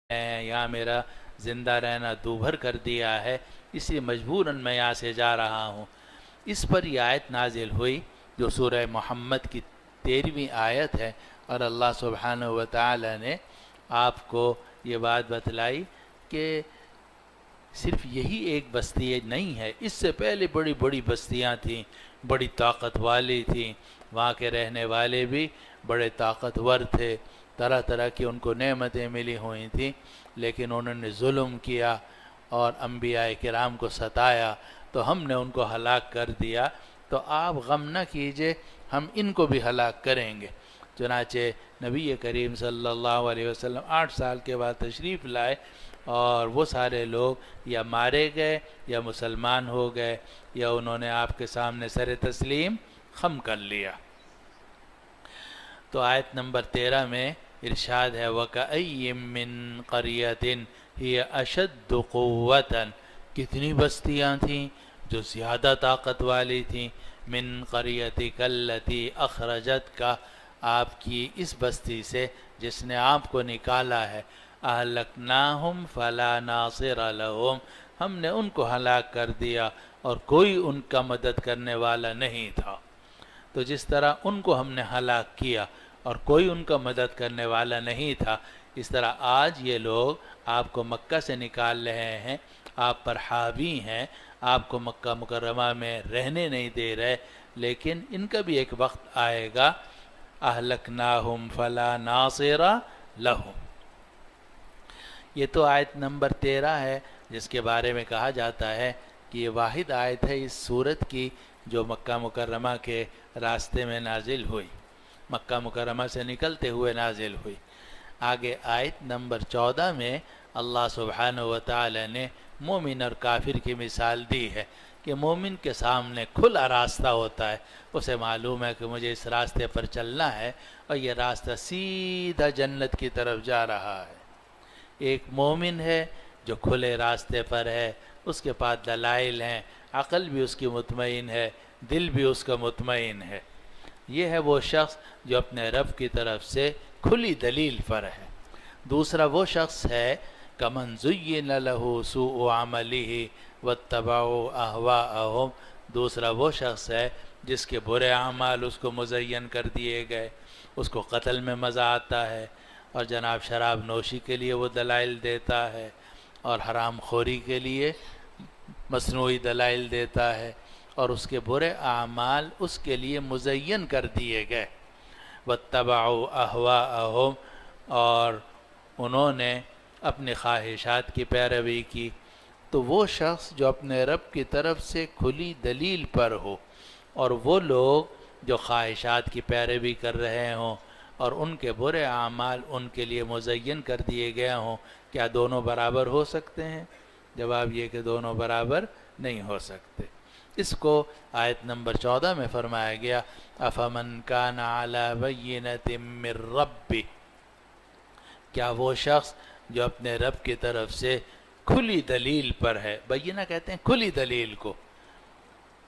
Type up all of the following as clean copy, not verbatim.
یہاں میرا زندہ رہنا دوبھر کر دیا ہے، اس لیے مجبوراً میں یہاں سے جا رہا ہوں۔ اس پر یہ آیت نازل ہوئی جو سورہ محمد کی 13ویں آیت ہے، اور اللہ سبحانہ و تعالی نے آپ کو یہ بات بتلائی کہ صرف یہی ایک بستی نہیں ہے، اس سے پہلے بڑی بڑی بستیاں تھیں، بڑی طاقت والی تھیں، وہاں کے رہنے والے بھی بڑے طاقتور تھے، طرح طرح کی ان کو نعمتیں ملی ہوئی تھیں، لیکن انہوں نے ظلم کیا اور انبیاء کرام کو ستایا تو ہم نے ان کو ہلاک کر دیا۔ تو آپ غم نہ کیجئے، ہم ان کو بھی ہلاک کریں گے۔ چنانچہ نبی کریم صلی اللہ علیہ وسلم 8 سال کے بعد تشریف لائے، اور وہ سارے لوگ یا مارے گئے یا مسلمان ہو گئے یا انہوں نے آپ کے سامنے سر تسلیم خم کر لیا۔ تو آیت نمبر 13 میں ارشاد ہے وَكَأَيٍّ مِّن قَرْيَةٍ هِيَ أَشَدُّ قُوَّةً، کتنی بستیاں تھیں جو زیادہ طاقت والی تھیں، من قریتک التی اخرجتک، آپ کی اس بستی سے جس نے آپ کو نکالا ہے، اہلکناہم فلا ناصر لہم، ہم نے ان کو ہلاک کر دیا اور کوئی ان کا مدد کرنے والا نہیں تھا۔ تو جس طرح ان کو ہم نے ہلاک کیا اور کوئی ان کا مدد کرنے والا نہیں تھا، اس طرح آج یہ لوگ آپ کو مکہ سے نکال رہے ہیں، آپ پر حاوی ہیں، آپ کو مکہ مکرمہ میں رہنے نہیں دے رہے، لیکن ان کا بھی ایک وقت آئے گا، اہلکناہم فلا ناصر لہم۔ یہ تو آیت نمبر 13 ہے، جس کے بارے میں کہا جاتا ہے کہ یہ واحد آیت ہے اس سورت کی جو مکہ مکرمہ کے راستے میں نازل ہوئی، مکہ مکرمہ سے نکلتے ہوئے نازل ہوئی۔ آگے آیت نمبر 14 میں اللہ سبحانہ و تعالی نے مومن اور کافر کی مثال دی ہے کہ مومن کے سامنے کھلا راستہ ہوتا ہے، اسے معلوم ہے کہ مجھے اس راستے پر چلنا ہے اور یہ راستہ سیدھا جنت کی طرف جا رہا ہے۔ ایک مومن ہے جو کھلے راستے پر ہے، اس کے پاس دلائل ہیں، عقل بھی اس کی مطمئن ہے، دل بھی اس کا مطمئن ہے۔ یہ ہے وہ شخص جو اپنے رب کی طرف سے کھلی دلیل پر ہے۔ دوسرا وہ شخص ہے کمن زین لہ سوء عملہ واتبعوا اہواءہم، دوسرا وہ شخص ہے جس کے برے اعمال اس کو مزین کر دیے گئے، اس کو قتل میں مزہ آتا ہے، اور جناب شراب نوشی کے لیے وہ دلائل دیتا ہے، اور حرام خوری کے لیے مصنوعی دلائل دیتا ہے، اور اس کے برے اعمال اس کے لیے مزین کر دیے گئے۔ واتبعوا اہواءہم، اور انہوں نے اپنی خواہشات کی پیروی کی۔ تو وہ شخص جو اپنے رب کی طرف سے کھلی دلیل پر ہو، اور وہ لوگ جو خواہشات کی پیروی کر رہے ہوں اور ان کے برے اعمال ان کے لیے مزین کر دیے گئے ہوں، کیا دونوں برابر ہو سکتے ہیں؟ جواب یہ کہ دونوں برابر نہیں ہو سکتے۔ اس کو آیت نمبر 14 میں فرمایا گیا افمن کان علی بینۃ من ربہ، کیا وہ شخص جو اپنے رب کی طرف سے کھلی دلیل پر ہے، بینہ کہتے ہیں کھلی دلیل کو،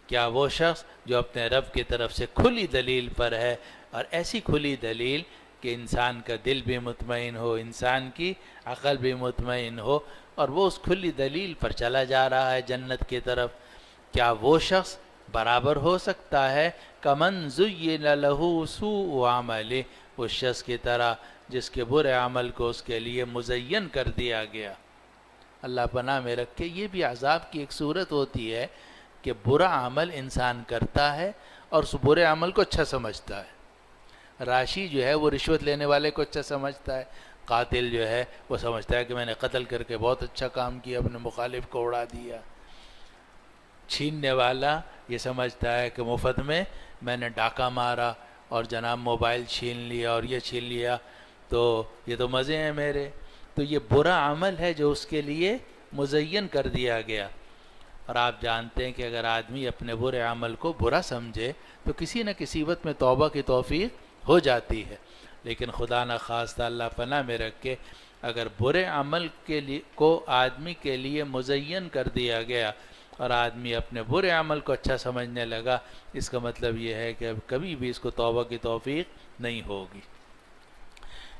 کیا وہ شخص جو اپنے رب کی طرف سے کھلی دلیل پر ہے، اور ایسی کھلی دلیل کہ انسان کا دل بھی مطمئن ہو، انسان کی عقل بھی مطمئن ہو، اور وہ اس کھلی دلیل پر چلا جا رہا ہے جنت کی طرف، کیا وہ شخص برابر ہو سکتا ہے کمن زین لہ سوء عملہ، اس شخص کی طرح جس کے برے عمل کو اس کے لیے مزین کر دیا گیا۔ اللہ پناہ میں رکھے، یہ بھی عذاب کی ایک صورت ہوتی ہے کہ برا عمل انسان کرتا ہے اور اس برے عمل کو اچھا سمجھتا ہے۔ راشی جو ہے وہ رشوت لینے والے کو اچھا سمجھتا ہے، قاتل جو ہے وہ سمجھتا ہے کہ میں نے قتل کر کے بہت اچھا کام کیا، اپنے مخالف کو اڑا دیا۔ چھیننے والا یہ سمجھتا ہے کہ مفت میں نے ڈاکہ مارا اور جناب موبائل چھین لیا اور یہ چھین لیا، تو یہ تو مزے ہیں میرے۔ تو یہ برا عمل ہے جو اس کے لیے مزین کر دیا گیا۔ اور آپ جانتے ہیں کہ اگر آدمی اپنے برے عمل کو برا سمجھے تو کسی نہ کسی وقت میں توبہ کی توفیق ہو جاتی ہے، لیکن خدا نہ خواستہ اللہ پناہ میں رکھ کے اگر برے عمل کے لیے کو آدمی کے لیے مزین کر دیا گیا اور آدمی اپنے برے عمل کو اچھا سمجھنے لگا، اس کا مطلب یہ ہے کہ اب کبھی بھی اس کو توبہ کی توفیق نہیں ہوگی۔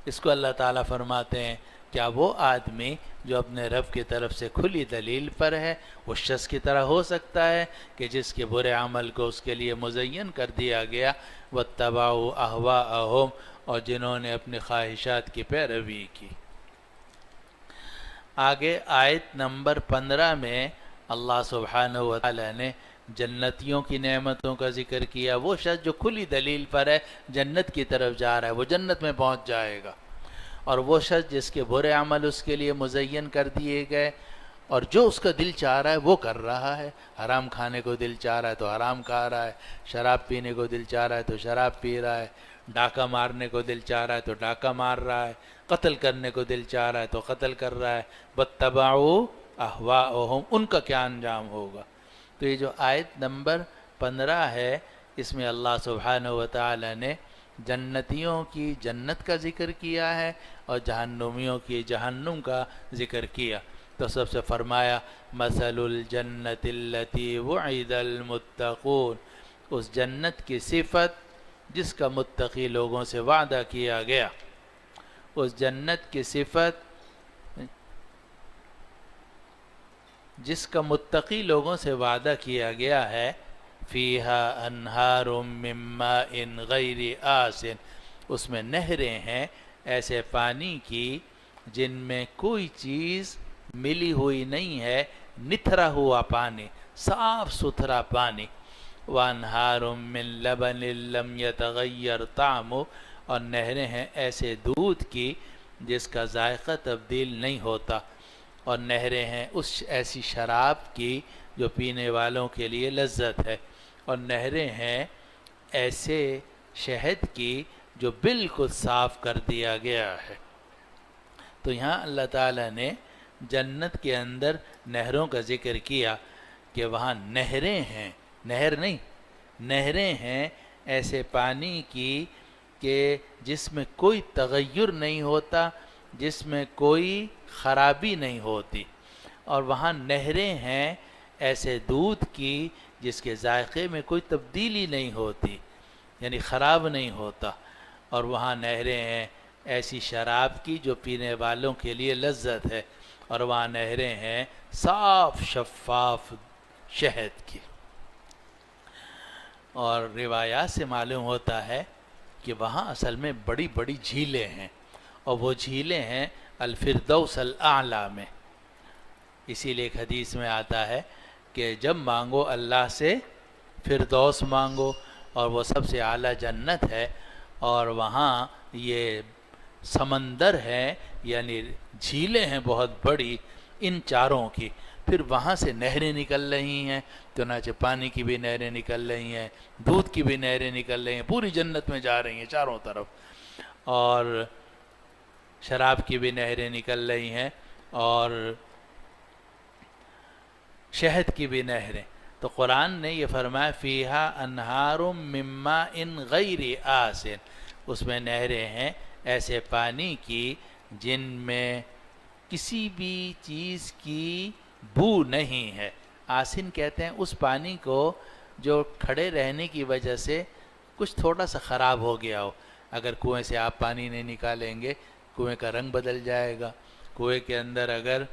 اس کو اللہ تعالیٰ فرماتے ہیں کیا وہ آدمی جو اپنے رب کی طرف سے کھلی دلیل پر ہے اس شخص کی طرح ہو سکتا ہے کہ جس کے برے عمل کو اس کے لیے مزین کر دیا گیا واتبعوا اہواءہم، اور جنہوں نے اپنی خواہشات کی پیروی کی۔ آگے آیت نمبر 15 میں اللہ سبحانہ وتعالی نے جنتیوں کی نعمتوں کا ذکر کیا۔ وہ شخص جو کھلی دلیل پر ہے جنت کی طرف جا رہا ہے، وہ جنت میں پہنچ جائے گا، اور وہ شخص جس کے برے عمل اس کے لیے مزین کر دیے گئے اور جو اس کا دل چاہ رہا ہے وہ کر رہا ہے، حرام کھانے کو دل چاہ رہا ہے تو حرام کھا رہا ہے، شراب پینے کو دل چاہ رہا ہے تو شراب پی رہا ہے، ڈاکہ مارنے کو دل چاہ رہا ہے تو ڈاکہ مار رہا ہے، قتل کرنے کو دل چاہ رہا ہے تو قتل کر رہا ہے۔ واتبعوا اہواءہم، ان کا کیا انجام ہوگا؟ تو یہ جو آیت نمبر 15 ہے اس میں اللہ سبحانہ وتعالی نے جنتیوں کی جنت کا ذکر کیا ہے اور جہنمیوں کی جہنم کا ذکر کیا۔ تو سب سے فرمایا مثل الجنت التی وعد المتقون، اس جنت کی صفت جس کا متقی لوگوں سے وعدہ کیا گیا، اس جنت کی صفت جس کا متقی لوگوں سے وعدہ کیا گیا ہے، فیہا انہار من ماء غیر آسن، اس میں نہریں ہیں ایسے پانی کی جن میں کوئی چیز ملی ہوئی نہیں ہے، نتھرا ہوا پانی، صاف ستھرا پانی۔ وانہار من لبن لم یتغیر طعمہ، اور نہریں ہیں ایسے دودھ کی جس کا ذائقہ تبدیل نہیں ہوتا، اور نہریں ہیں اس ایسی شراب کی جو پینے والوں کے لیے لذت ہے، اور نہریں ہیں ایسے شہد کی جو بالکل صاف کر دیا گیا ہے۔ تو یہاں اللہ تعالیٰ نے جنت کے اندر نہروں کا ذکر کیا کہ وہاں نہریں ہیں، نہر نہیں، نہریں ہیں ایسے پانی کی کہ جس میں کوئی تغیر نہیں ہوتا، جس میں کوئی خرابی نہیں ہوتی، اور وہاں نہریں ہیں ایسے دودھ کی جس کے ذائقے میں کوئی تبدیلی نہیں ہوتی، یعنی خراب نہیں ہوتا، اور وہاں نہریں ہیں ایسی شراب کی جو پینے والوں کے لیے لذت ہے، اور وہاں نہریں ہیں صاف شفاف شہد کی۔ اور روایات سے معلوم ہوتا ہے کہ وہاں اصل میں بڑی بڑی جھیلیں ہیں، اور وہ جھیلیں ہیں الفردوس الاعلیٰ میں۔ اسی لیے ایک حدیث میں آتا ہے کہ جب مانگو اللہ سے فردوس مانگو، اور وہ سب سے اعلیٰ جنت ہے، اور وہاں یہ سمندر ہے یعنی جھیلیں ہیں بہت بڑی ان چاروں کی، پھر وہاں سے نہریں نکل رہی ہیں، چنانچہ پانی کی بھی نہریں نکل رہی ہیں، دودھ کی بھی نہریں نکل رہی ہیں، پوری جنت میں جا رہی ہیں چاروں طرف، اور شراب کی بھی نہریں نکل رہی ہیں، اور شہد کی بھی نہریں۔ تو قرآن نے یہ فرمایا فیہا انہار من ماء غیر آسن، اس میں نہریں ہیں ایسے پانی کی جن میں کسی بھی چیز کی بو نہیں ہے۔ آسن کہتے ہیں اس پانی کو جو کھڑے رہنے کی وجہ سے کچھ تھوڑا سا خراب ہو گیا ہو، اگر کنویں سے آپ پانی نہیں نکالیں گے کنویں کا رنگ بدل جائے گا، کنویں کے اندر اگر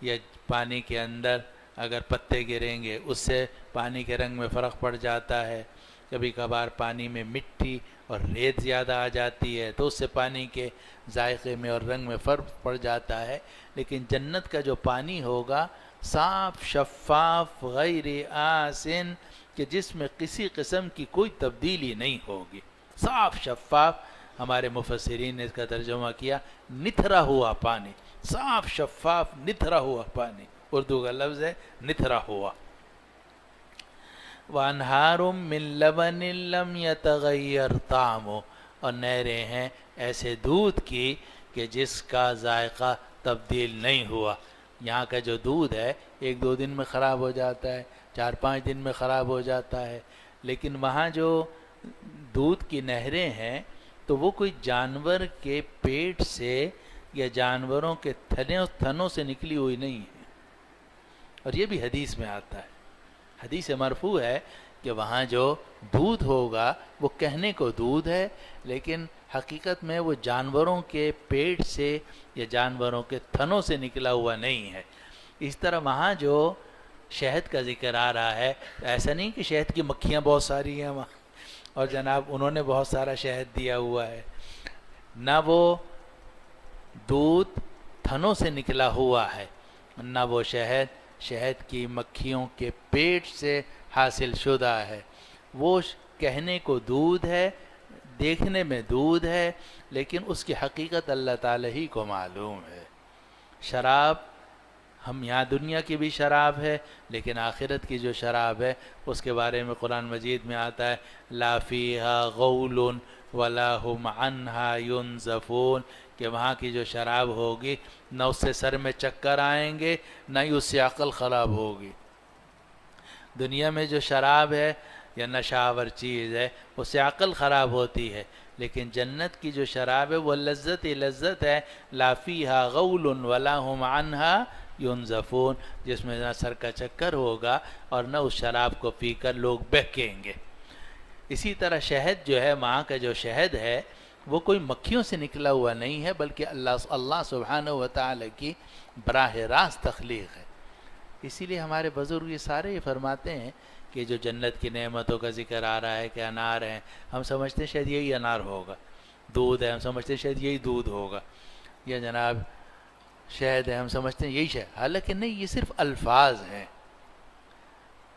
یا پانی کے اندر اگر پتے گریں گے اس سے پانی کے رنگ میں فرق پڑ جاتا ہے، کبھی کبھار پانی میں مٹی اور ریت زیادہ آ جاتی ہے تو اس سے پانی کے ذائقے میں اور رنگ میں فرق پڑ جاتا ہے، لیکن جنت کا جو پانی ہوگا صاف شفاف غیر آسن کہ جس میں کسی قسم کی کوئی تبدیلی نہیں ہوگی، صاف شفاف۔ ہمارے مفسرین نے اس کا ترجمہ کیا نتھرا ہوا پانی، صاف شفاف نتھرا ہوا پانی، اردو کا لفظ ہے نتھرا ہوا۔ وَأَنْهَارٌ مِّن لَبَنٍ لَّمْ يَتَغَيَّرْ طَعْمُهُ، اور نہریں ہیں ایسے دودھ کی کہ جس کا ذائقہ تبدیل نہیں ہوا۔ یہاں کا جو دودھ ہے 1-2 دن میں خراب ہو جاتا ہے، 4-5 دن میں خراب ہو جاتا ہے، لیکن وہاں جو دودھ کی نہریں ہیں تو وہ کوئی جانور کے پیٹ سے یا جانوروں کے تھنوں سے نکلی ہوئی نہیں ہے، اور یہ بھی حدیث میں آتا ہے، حدیث مرفوع ہے کہ وہاں جو دودھ ہوگا وہ کہنے کو دودھ ہے لیکن حقیقت میں وہ جانوروں کے پیٹ سے یا جانوروں کے تھنوں سے نکلا ہوا نہیں ہے۔ اس طرح وہاں جو شہد کا ذکر آ رہا ہے، ایسا نہیں کہ شہد کی مکھیاں بہت ساری ہیں وہاں اور جناب انہوں نے بہت سارا شہد دیا ہوا ہے، نہ وہ دودھ تھنوں سے نکلا ہوا ہے، نہ وہ شہد کی مکھیوں کے پیٹ سے حاصل شدہ ہے۔ وہ کہنے کو دودھ ہے، دیکھنے میں دودھ ہے، لیکن اس کی حقیقت اللہ تعالیٰ ہی کو معلوم ہے۔ شراب، ہم یہاں دنیا کی بھی شراب ہے، لیکن آخرت کی جو شراب ہے اس کے بارے میں قرآن مجید میں آتا ہے لا فیہا غول ولا ہم عنہا ینزفون، کہ وہاں کی جو شراب ہوگی نہ اس سے سر میں چکر آئیں گے، نہ ہی اس سے عقل خراب ہوگی۔ دنیا میں جو شراب ہے یا نشہ آور چیز ہے اس سے عقل خراب ہوتی ہے، لیکن جنت کی جو شراب ہے وہ لذت ہی لذت ہے، لا فیہا غول ولا ہم عنہا ینزفون، جس میں نہ سر کا چکر ہوگا اور نہ اس شراب کو پی کر لوگ بہکیں گے۔ اسی طرح شہد جو ہے، وہاں کا جو شہد ہے وہ کوئی مکھیوں سے نکلا ہوا نہیں ہے، بلکہ اللہ سبحانہ و تعالی کی براہ راست تخلیق ہے۔ اسی لیے ہمارے بزرگ یہ سارے فرماتے ہیں کہ جو جنت کی نعمتوں کا ذکر آ رہا ہے کہ انار ہیں، ہم سمجھتے ہیں شاید یہی انار ہوگا، دودھ ہے ہم سمجھتے ہیں شاید یہی دودھ ہوگا، یا جناب شہد ہے ہم سمجھتے ہیں یہی شہد، حالانکہ نہیں، یہ صرف الفاظ ہیں،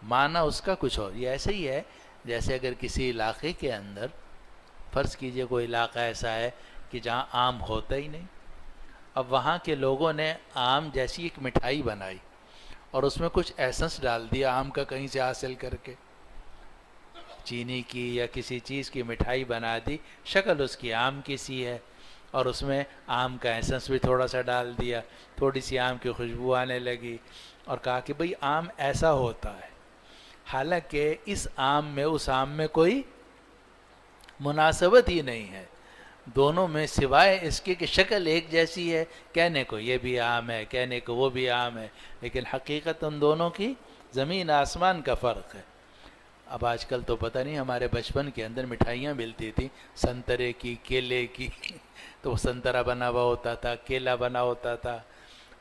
معنی اس کا کچھ اور۔ یہ ایسے ہی ہے جیسے اگر کسی علاقے کے اندر، فرض کیجئے کوئی علاقہ ایسا ہے کہ جہاں آم ہوتا ہی نہیں، اب وہاں کے لوگوں نے آم جیسی ایک مٹھائی بنائی اور اس میں کچھ ایسنس ڈال دیا آم کا کہیں سے حاصل کر کے، چینی کی یا کسی چیز کی مٹھائی بنا دی، شکل اس کی آم کی سی ہے، اور اس میں آم کا ایسنس بھی تھوڑا سا ڈال دیا، تھوڑی سی آم کی خوشبو آنے لگی، اور کہا کہ بھئی آم ایسا ہوتا ہے، حالانکہ اس آم میں اس آم میں کوئی مناسبت ہی نہیں ہے، دونوں میں سوائے اس کے کہ شکل ایک جیسی ہے، کہنے کو یہ بھی آم ہے، کہنے کو وہ بھی آم ہے، لیکن حقیقت ان دونوں کی زمین آسمان کا فرق ہے۔ اب آج کل تو پتہ نہیں، ہمارے بچپن کے اندر مٹھائیاں ملتی تھیں سنترے کی، کیلے کی، تو وہ سنترا بنا ہوا ہوتا تھا، کیلا بنا ہوتا تھا،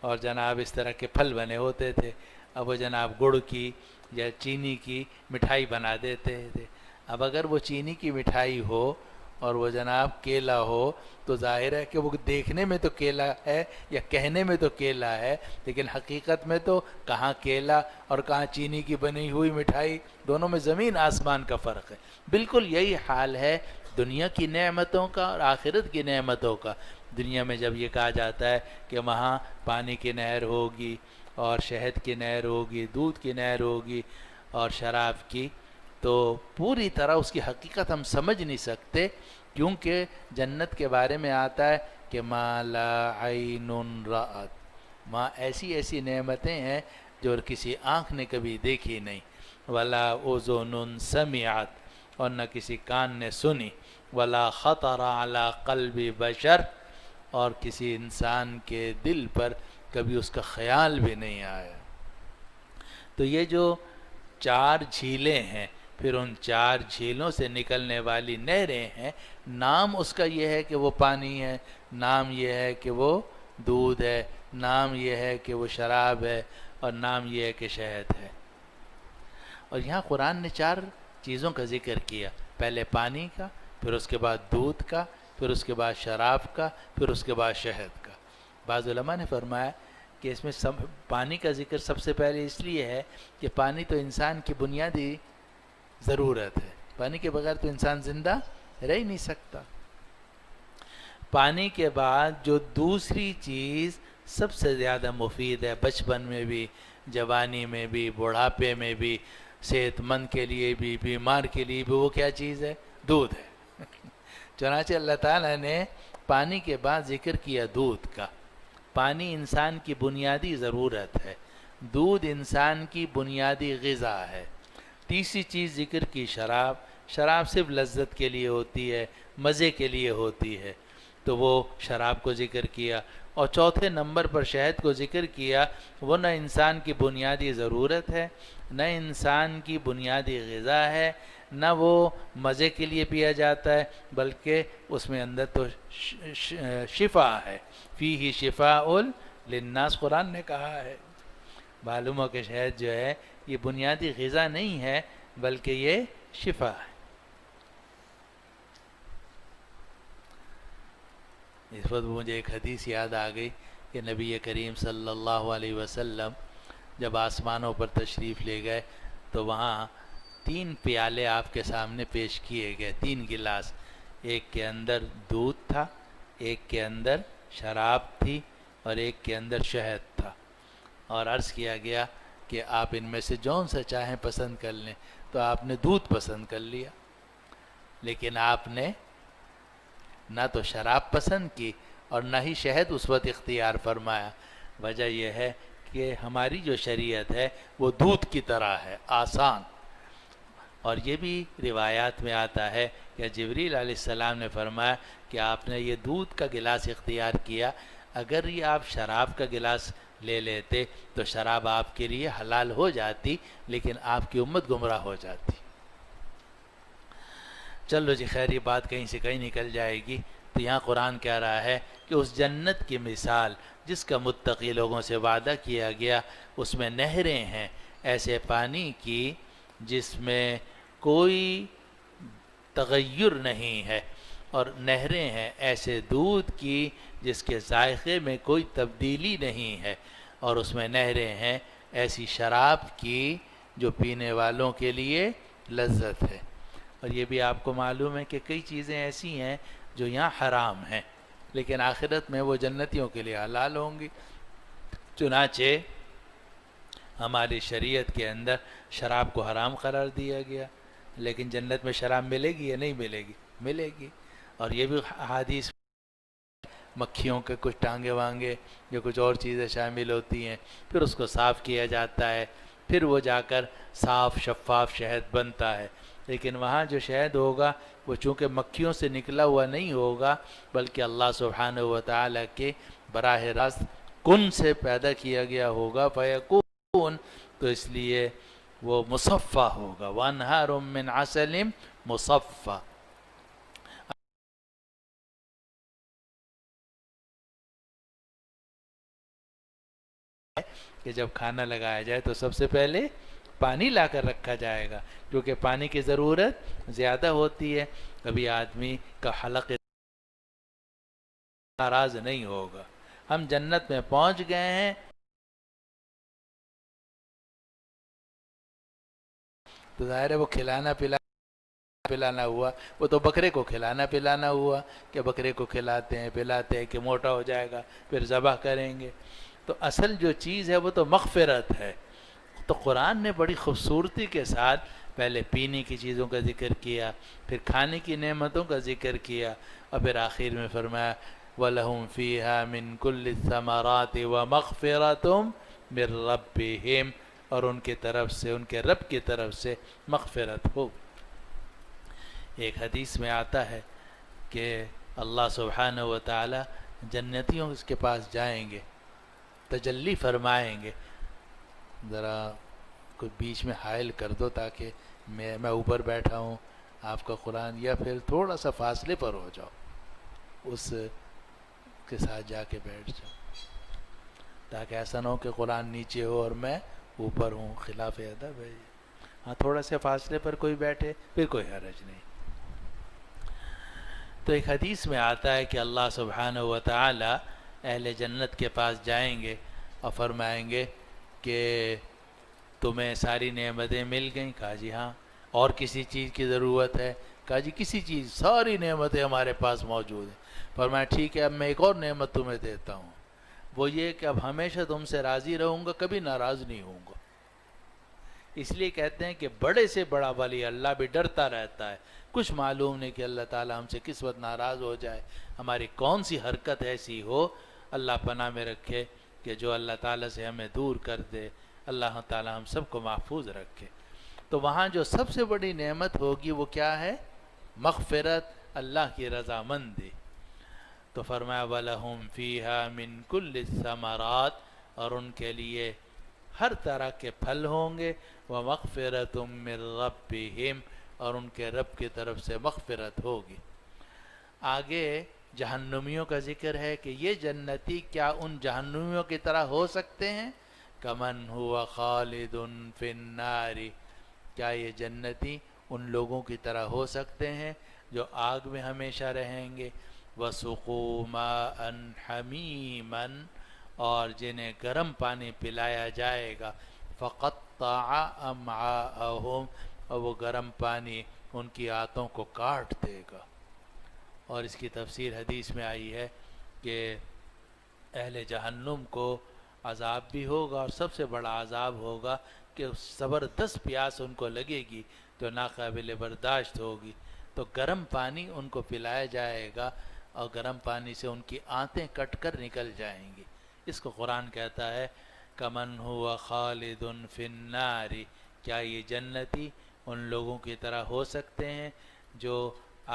اور جناب اس طرح کے پھل بنے ہوتے تھے۔ اب وہ جناب گڑ کی یا چینی کی مٹھائی بنا دیتے تھے۔ اب اگر وہ چینی کی مٹھائی ہو اور وہ جناب کیلا ہو تو ظاہر ہے کہ وہ دیکھنے میں تو کیلا ہے یا کہنے میں تو کیلا ہے، لیکن حقیقت میں تو کہاں کیلا اور کہاں چینی کی بنی ہوئی مٹھائی، دونوں میں زمین آسمان کا فرق ہے۔ بالکل یہی حال ہے دنیا کی نعمتوں کا اور آخرت کی نعمتوں کا۔ دنیا میں جب یہ کہا جاتا ہے کہ وہاں پانی کی نہر ہوگی اور شہد کی نہر ہوگی، دودھ کی نہر ہوگی اور شراب کی، تو پوری طرح اس کی حقیقت ہم سمجھ نہیں سکتے، کیونکہ جنت کے بارے میں آتا ہے کہ ما لا عین رأت، وہاں ایسی ایسی نعمتیں ہیں جو کسی آنکھ نے کبھی دیکھی نہیں، ولا اذن سمعت، اور نہ کسی کان نے سنی، ولا خطر علی قلب بشر، اور کسی انسان کے دل پر کبھی اس کا خیال بھی نہیں آیا۔ تو یہ جو 4 جھیلیں ہیں، پھر ان 4 جھیلوں سے نکلنے والی نہریں ہیں، نام اس کا یہ ہے کہ وہ پانی ہے، نام یہ ہے کہ وہ دودھ ہے، نام یہ ہے کہ وہ شراب ہے، اور نام یہ ہے کہ شہد ہے۔ اور یہاں قرآن نے 4 چیزوں کا ذکر کیا، پہلے پانی کا، پھر اس کے بعد دودھ کا، پھر اس کے بعد شراب کا، پھر اس کے بعد شہد کا۔ بعض علماء نے فرمایا کہ اس میں پانی کا ذکر سب سے پہلے اس لیے ہے کہ پانی تو انسان کی بنیادی ضرورت ہے، پانی کے بغیر تو انسان زندہ رہ ہی نہیں سکتا۔ پانی کے بعد جو دوسری چیز سب سے زیادہ مفید ہے، بچپن میں بھی، جوانی میں بھی، بڑھاپے میں بھی، صحت مند کے لیے بھی، بیمار کے لیے بھی، وہ کیا چیز ہے؟ دودھ ہے۔ چنانچہ اللہ تعالیٰ نے پانی کے بعد ذکر کیا دودھ کا۔ پانی انسان کی بنیادی ضرورت ہے، دودھ انسان کی بنیادی غذا ہے۔ تیسری چیز ذکر کی شراب، شراب صرف لذت کے لیے ہوتی ہے، مزے کے لیے ہوتی ہے، تو وہ شراب کو ذکر کیا۔ اور چوتھے نمبر پر شہد کو ذکر کیا، وہ نہ انسان کی بنیادی ضرورت ہے، نہ انسان کی بنیادی غذا ہے، نہ وہ مزے کے لیے پیا جاتا ہے بلکہ اس میں اندر تو شفا ہے. فیہ شفاء للناس قرآن نے کہا ہے. معلوم ہو کہ شہد جو ہے یہ بنیادی غذا نہیں ہے بلکہ یہ شفا ہے. اس وقت مجھے ایک حدیث یاد آ گئی کہ نبی کریم صلی اللہ علیہ وسلم جب آسمانوں پر تشریف لے گئے تو وہاں 3 پیالے آپ کے سامنے پیش کیے گئے، 3 گلاس. ایک کے اندر دودھ تھا، ایک کے اندر شراب تھی اور ایک کے اندر شہد تھا. اور عرض کیا گیا کہ آپ ان میں سے جون سا چاہیں پسند کر لیں. تو آپ نے دودھ پسند کر لیا، لیکن آپ نے نہ تو شراب پسند کی اور نہ ہی شہد اس وقت اختیار فرمایا. وجہ یہ ہے کہ ہماری جو شریعت ہے وہ دودھ کی طرح ہے، آسان. اور یہ بھی روایات میں آتا ہے کہ جبریل علیہ السلام نے فرمایا کہ آپ نے یہ دودھ کا گلاس اختیار کیا، اگر یہ آپ شراب کا گلاس لے لیتے تو شراب آپ کے لیے حلال ہو جاتی لیکن آپ کی امت گمراہ ہو جاتی. چلو جی خیر، یہ بات کہیں سے کہیں نکل جائے گی. تو یہاں قرآن کہہ رہا ہے کہ اس جنت کی مثال جس کا متقی لوگوں سے وعدہ کیا گیا، اس میں نہریں ہیں ایسے پانی کی جس میں کوئی تغیر نہیں ہے، اور نہریں ہیں ایسے دودھ کی جس کے ذائقے میں کوئی تبدیلی نہیں ہے، اور اس میں نہریں ہیں ایسی شراب کی جو پینے والوں کے لیے لذت ہے. اور یہ بھی آپ کو معلوم ہے کہ کئی چیزیں ایسی ہیں جو یہاں حرام ہیں لیکن آخرت میں وہ جنتیوں کے لیے حلال ہوں گی. چنانچہ ہماری شریعت کے اندر شراب کو حرام قرار دیا گیا، لیکن جنت میں شراب ملے گی یا نہیں ملے گی؟ ملے گی. اور یہ بھی حدیث مکھیوں کے کچھ ٹانگے وانگے یا کچھ اور چیزیں شامل ہوتی ہیں، پھر اس کو صاف کیا جاتا ہے، پھر وہ جا کر صاف شفاف شہد بنتا ہے. لیکن وہاں جو شہد ہوگا وہ چونکہ مکھیوں سے نکلا ہوا نہیں ہوگا بلکہ اللہ سبحانہ و تعالیٰ کے براہ راست کن سے پیدا کیا گیا ہوگا، فیکون، تو اس لیے وہ مصفہ ہوگا. وانہار من عسل مصفہ. کہ جب کھانا لگایا جائے تو سب سے پہلے پانی لا کر رکھا جائے گا کیونکہ پانی کی ضرورت زیادہ ہوتی ہے. کبھی آدمی کا حلق ناراض نہیں ہوگا. ہم جنت میں پہنچ گئے ہیں تو ظاہر ہے وہ کھلانا پلانا ہوا، وہ تو بکرے کو کھلانا پلانا ہوا کہ بکرے کو کھلاتے ہیں پلاتے ہیں کہ موٹا ہو جائے گا پھر ذبح کریں گے. تو اصل جو چیز ہے وہ تو مغفرت ہے. تو قرآن نے بڑی خوبصورتی کے ساتھ پہلے پینے کی چیزوں کا ذکر کیا، پھر کھانے کی نعمتوں کا ذکر کیا، اور پھر آخر میں فرمایا وَلَهُمْ فِيهَا مِن كُلِّ الثَّمَرَاتِ وَمَغْفِرَةٌ مِّن رَبِّهِمْ، اور ان کے طرف سے، ان کے رب کی طرف سے مغفرت ہو. ایک حدیث میں آتا ہے کہ اللہ سبحانہ و تعالی جنتیوں کے پاس جائیں گے، تجلی فرمائیں گے. ذرا کوئی بیچ میں حائل کر دو تاکہ میں اوپر بیٹھا ہوں آپ کا قرآن، یا پھر تھوڑا سا فاصلے پر ہو جاؤ، اس کے ساتھ جا کے بیٹھ جاؤ تاکہ ایسا نہ ہو کہ قرآن نیچے ہو اور میں اوپر ہوں، خلاف ادب ہے. ہاں تھوڑا سے فاصلے پر کوئی بیٹھے پھر کوئی حرج نہیں. تو ایک حدیث میں آتا ہے کہ اللہ سبحانہ و تعالی اہل جنت کے پاس جائیں گے اور فرمائیں گے کہ تمہیں ساری نعمتیں مل گئیں؟ کہا جی ہاں. اور کسی چیز کی ضرورت ہے؟ کہا جی کسی چیز، ساری نعمتیں ہمارے پاس موجود ہیں. فرمایا ٹھیک ہے، اب میں ایک اور نعمت تمہیں دیتا ہوں، وہ یہ کہ اب ہمیشہ تم سے راضی رہوں گا، کبھی ناراض نہیں ہوں گا. اس لیے کہتے ہیں کہ بڑے سے بڑا ولی اللہ بھی ڈرتا رہتا ہے. کچھ معلوم نہیں کہ اللہ تعالیٰ ہم سے کس وقت ناراض ہو جائے، ہماری کون سی حرکت ایسی ہو. اللہ پناہ میں رکھے کہ جو اللہ تعالیٰ سے ہمیں دور کر دے. اللہ تعالیٰ ہم سب کو محفوظ رکھے. تو وہاں جو سب سے بڑی نعمت ہوگی وہ کیا ہے؟ مغفرت، اللہ کی رضامندی. تو فرمایا وَلَهُمْ فِيهَا مِن كُلِّ الثَّمَرَاتِ، اور ان کے لیے ہر طرح کے پھل ہوں گے. وَمَغْفِرَةٌ مِّن رَبِّهِمْ، اور ان کے رب کی طرف سے مغفرت ہوگی۔ آگے جہنمیوں کا ذکر ہے کہ یہ جنتی کیا ان جہنمیوں کی طرح ہو سکتے ہیں؟ کمن ہوا خالد فی النار، کیا یہ جنتی ان لوگوں کی طرح ہو سکتے ہیں جو آگ میں ہمیشہ رہیں گے؟ وَسُقُوا مَاءً حَمِيمًا، اور جنہیں گرم پانی پلایا جائے گا، فَقَطَّعَ أَمْعَاءَهُمْ، اور وہ گرم پانی ان کی آنتوں کو کاٹ دے گا۔ اور اس کی تفسیر حدیث میں آئی ہے کہ اہل جہنم کو عذاب بھی ہوگا، اور سب سے بڑا عذاب ہوگا کہ زبردست پیاس ان کو لگے گی تو ناقابل برداشت ہوگی، تو گرم پانی ان کو پلایا جائے گا اور گرم پانی سے ان کی آنتیں کٹ کر نکل جائیں گی۔ اس کو قرآن کہتا ہے کمن ہوا خالد فی النار، کیا یہ جنتی ان لوگوں کی طرح ہو سکتے ہیں جو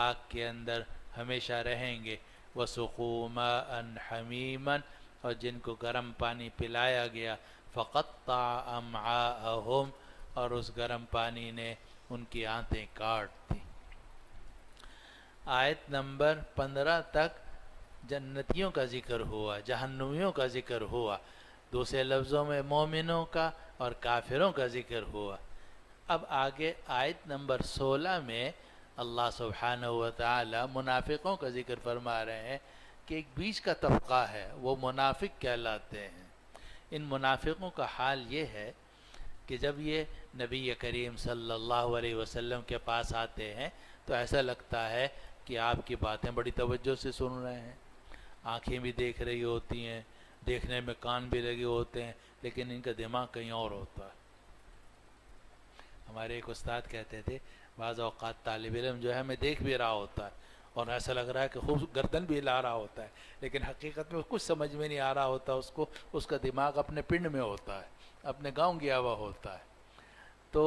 آگ کے اندر ہمیشہ رہیں گے؟ وَسُقُوا مَاءً حَمِيمًا، اور جن کو گرم پانی پلایا گیا، فَقَطَّعَ أَمْعَاءَهُمْ، اور اس گرم پانی نے ان کی آنتیں کاٹ دی۔ آیت نمبر 15 تک جنتیوں کا ذکر ہوا، جہنمیوں کا ذکر ہوا، دوسرے لفظوں میں مومنوں کا اور کافروں کا ذکر ہوا۔ اب آگے آیت نمبر 16 میں اللہ سبحانہ و تعالی منافقوں کا ذکر فرما رہے ہیں کہ ایک بیچ کا طبقہ ہے، وہ منافق کہلاتے ہیں۔ ان منافقوں کا حال یہ ہے کہ جب یہ نبی کریم صلی اللہ علیہ وسلم کے پاس آتے ہیں تو ایسا لگتا ہے کہ آپ کی باتیں بڑی توجہ سے سن رہے ہیں، آنکھیں بھی دیکھ رہی ہوتی ہیں، دیکھنے میں کان بھی لگے ہوتے ہیں، لیکن ان کا دماغ کہیں اور ہوتا ہے۔ ہمارے ایک استاد کہتے تھے بعض اوقات طالب علم جو ہے ہمیں دیکھ بھی رہا ہوتا ہے اور ایسا لگ رہا ہے کہ خوب گردن بھی ہلا رہا ہوتا ہے، لیکن حقیقت میں کچھ سمجھ میں نہیں آ رہا ہوتا اس کو، اس کا دماغ اپنے پنڈ میں ہوتا ہے، اپنے گاؤں گیا ہوا ہوتا ہے۔ تو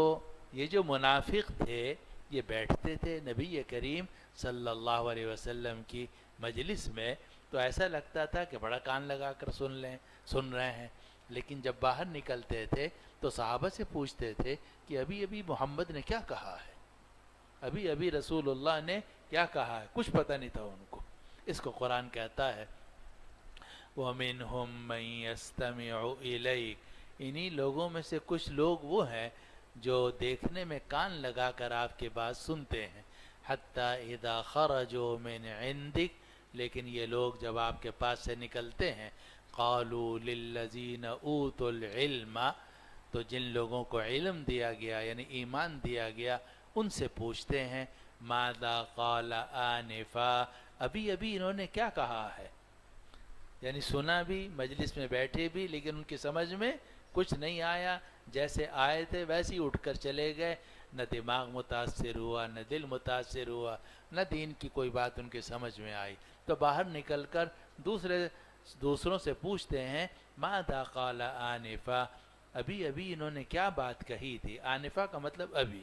یہ جو منافق تھے یہ بیٹھتے تھے نبی کریم صلی اللہ علیہ وسلم کی مجلس میں، تو ایسا لگتا تھا کہ بڑا کان لگا کر سن رہے ہیں، لیکن جب باہر نکلتے تھے تو صحابہ سے پوچھتے تھے کہ ابھی ابھی محمد نے کیا کہا ہے، ابھی ابھی رسول اللہ نے کیا کہا ہے، کچھ پتہ نہیں تھا ان کو۔ اس کو قرآن کہتا ہے وَمِنْهُمْ مَنْ يَسْتَمِعُ إِلَيْكَ، انہی لوگوں میں سے کچھ لوگ وہ ہیں جو دیکھنے میں کان لگا کر آپ کی بات سنتے ہیں، حَتَّى إِذَا خَرَجُوا مِنْ عِنْدِكَ، لیکن یہ لوگ جب آپ کے پاس سے نکلتے ہیں، قَالُوا لِلَّذِينَ أُوتُوا الْعِلْمَ، تو جن لوگوں کو علم دیا گیا یعنی ایمان دیا گیا ان سے پوچھتے ہیں ماذا قال آنفا، ابھی ابھی انہوں نے کیا کہا ہے، یعنی سنا بھی، مجلس میں بیٹھے بھی، لیکن ان کی سمجھ میں کچھ نہیں آیا، جیسے آئے تھے ویسے ہی اٹھ کر چلے گئے، نہ دماغ متاثر ہوا، نہ دل متاثر ہوا، نہ دین کی کوئی بات ان کی سمجھ میں آئی، تو باہر نکل کر دوسروں سے پوچھتے ہیں ماذا قال آنفا، ابھی ابھی انہوں نے کیا بات کہی تھی۔ آنفا کا مطلب ابھی۔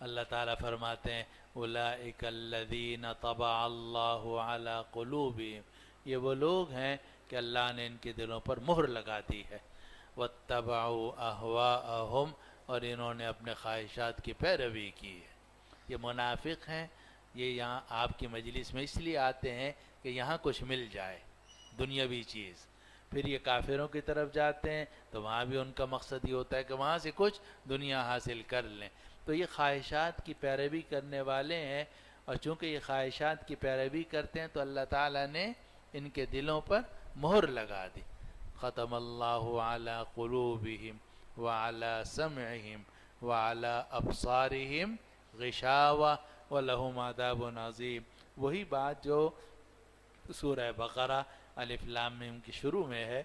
اللہ تعالیٰ فرماتے ہیں اولئک الذین طبع اللہ علی قلوبہم، یہ وہ لوگ ہیں کہ اللہ نے ان کے دلوں پر مہر لگا دی ہے، واتبعوا اہواءہم، اور انہوں نے اپنے خواہشات کی پیروی کی ہے۔ یہ منافق ہیں، یہ یہاں آپ کی مجلس میں اس لیے آتے ہیں کہ یہاں کچھ مل جائے دنیاوی چیز، پھر یہ کافروں کی طرف جاتے ہیں تو وہاں بھی ان کا مقصد یہ ہوتا ہے کہ وہاں سے کچھ دنیا حاصل کر لیں، تو یہ خواہشات کی پیروی کرنے والے ہیں، اور چونکہ یہ خواہشات کی پیروی کرتے ہیں تو اللہ تعالیٰ نے ان کے دلوں پر مہر لگا دی، ختم اللہ علی قلوبہم وعلی سمعہم وعلی ابصارہم غشاوہ ولہم عذاب عظیم، وہی بات جو سورہ بقرہ الف لام میم کی شروع میں ہے،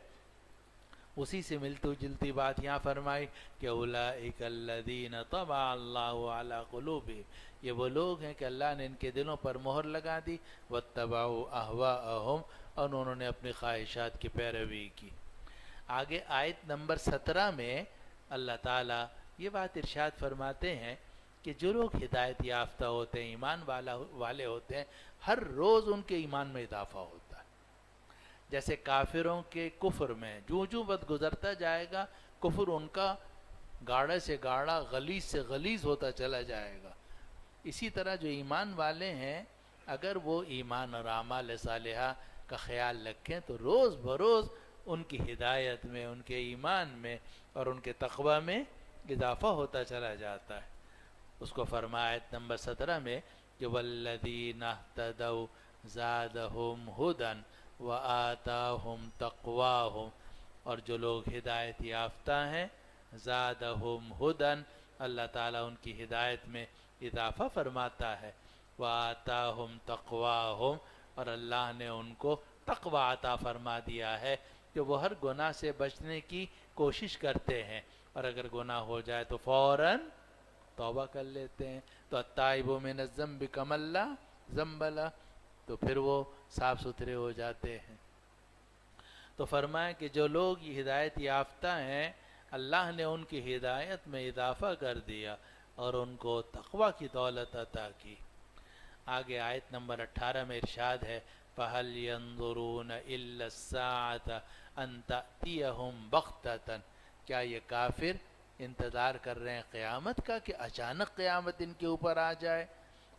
اسی سے ملتی جلتی بات یہاں فرمائی کہ اولئک الذین طبع اللہ علی قلوبہم، یہ وہ لوگ ہیں کہ اللہ نے ان کے دلوں پر مہر لگا دی، واتبعوا اہواءہم، اور انہوں نے اپنی خواہشات کی پیروی کی۔ آگے آیت نمبر 17 میں اللہ تعالیٰ یہ بات ارشاد فرماتے ہیں کہ جو لوگ ہدایت یافتہ ہوتے ہیں، ایمان والے ہوتے ہیں، ہر روز ان کے ایمان میں اضافہ ہوتا ہے۔ جیسے کافروں کے کفر میں جو وقت گزرتا جائے گا کفر ان کا گاڑھے سے گاڑھا، غلیظ سے غلیظ ہوتا چلا جائے گا۔ اسی طرح جو ایمان والے ہیں، اگر وہ ایمان اور اعمال صالحہ کا خیال رکھیں تو روز بروز ان کی ہدایت میں، ان کے ایمان میں اور ان کے تقوی میں اضافہ ہوتا چلا جاتا ہے۔ اس کو فرمایا آیت نمبر 17 میں کہ والذین اہتدوا زادہم ھدی وآتاہم تقواہم، اور جو لوگ ہدایت یافتہ ہیں زادہم ھدی، اللہ تعالیٰ ان کی ہدایت میں اضافہ فرماتا ہے، وآتاہم تقواہم، اور اللہ نے ان کو تقوی عطا فرما دیا ہے کہ وہ ہر گناہ سے بچنے کی کوشش کرتے ہیں، اور اگر گناہ ہو جائے تو فوراً توبہ کر لیتے ہیں۔ تو التائب من الذنب کمن لا ذنب لہ، تو پھر وہ صاف ستھرے ہو جاتے ہیں۔ تو فرمایا کہ جو لوگ یہ ہدایت یافتہ ہیں، اللہ نے ان کی ہدایت میں اضافہ کر دیا اور ان کو تقوی کی دولت عطا کی۔ آگے آیت نمبر 18 میں ارشاد ہے فَهَلْ يَنظُرُونَ إِلَّا السَّاعَةَ أَن تَأْتِيَهُمْ بَغْتَةً، کیا یہ کافر انتظار کر رہے ہیں قیامت کا کہ اچانک قیامت ان کے اوپر آ جائے؟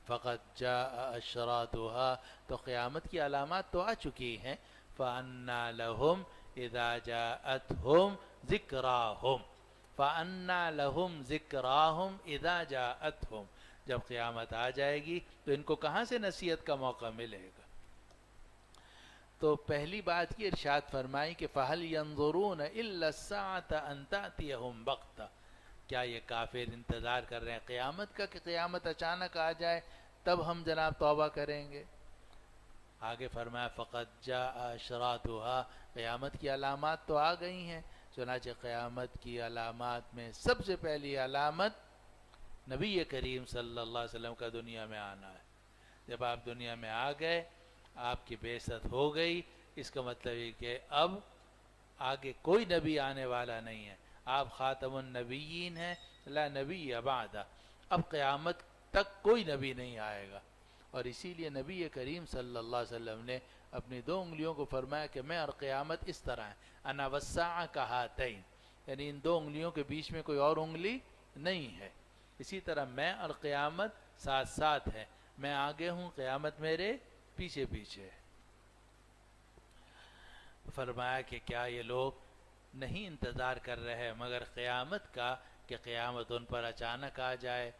فَقَدْ جَاءَ أَشْرَاطُهَا، تو قیامت کی علامات تو آ چکی ہیں۔ فَأَنَّىٰ لَهُمْ إِذَا جَاءَتْهُمْ ذِكْرَاهُمْ، فَأَنَّىٰ لَهُمْ ذِكْرَاهُمْ إِذَا جَاءَتْهُمْ، جب قیامت آ جائے گی تو ان کو کہاں سے نصیحت کا موقع ملے گا؟ تو پہلی بات یہ ارشاد فرمائی کہ فَهَلْ يَنظُرُونَ إِلَّا السَّاعَةَ أَن تَأْتِيَهُمْ بَغْتَةً، کیا یہ کافر انتظار کر رہے ہیں قیامت کا کہ قیامت اچانک آ جائے تب ہم جناب توبہ کریں گے؟ آگے فرمایا فَقَدْ جَاءَ أَشْرَاطُهَا، قیامت کی علامات تو آ گئی ہیں۔ چنانچہ قیامت کی علامات میں سب سے پہلی علامت نبی کریم صلی اللہ علیہ وسلم کا دنیا میں آنا ہے۔ جب آپ دنیا میں آ گئے، آپ کی بعثت ہو گئی، اس کا مطلب یہ کہ اب آگے کوئی نبی آنے والا نہیں ہے، آپ خاتم النبیین ہیں، لا نبی بعد، اب قیامت تک کوئی نبی نہیں آئے گا۔ اور اسی لیے نبی کریم صلی اللہ علیہ وسلم نے اپنی 2 انگلیوں کو فرمایا کہ میں اور قیامت اس طرح ہے، انا والساعہ کہاتین، یعنی ان 2 انگلیوں کے بیچ میں کوئی اور انگلی نہیں ہے۔ اسی طرح میں اور قیامت ساتھ ساتھ ہے، میں آگے ہوں، قیامت میرے پیچھے پیچھے ہے۔ فرمایا کہ کیا یہ لوگ نہیں انتظار کر رہے مگر قیامت کا کہ قیامت ان پر اچانک آ جائے،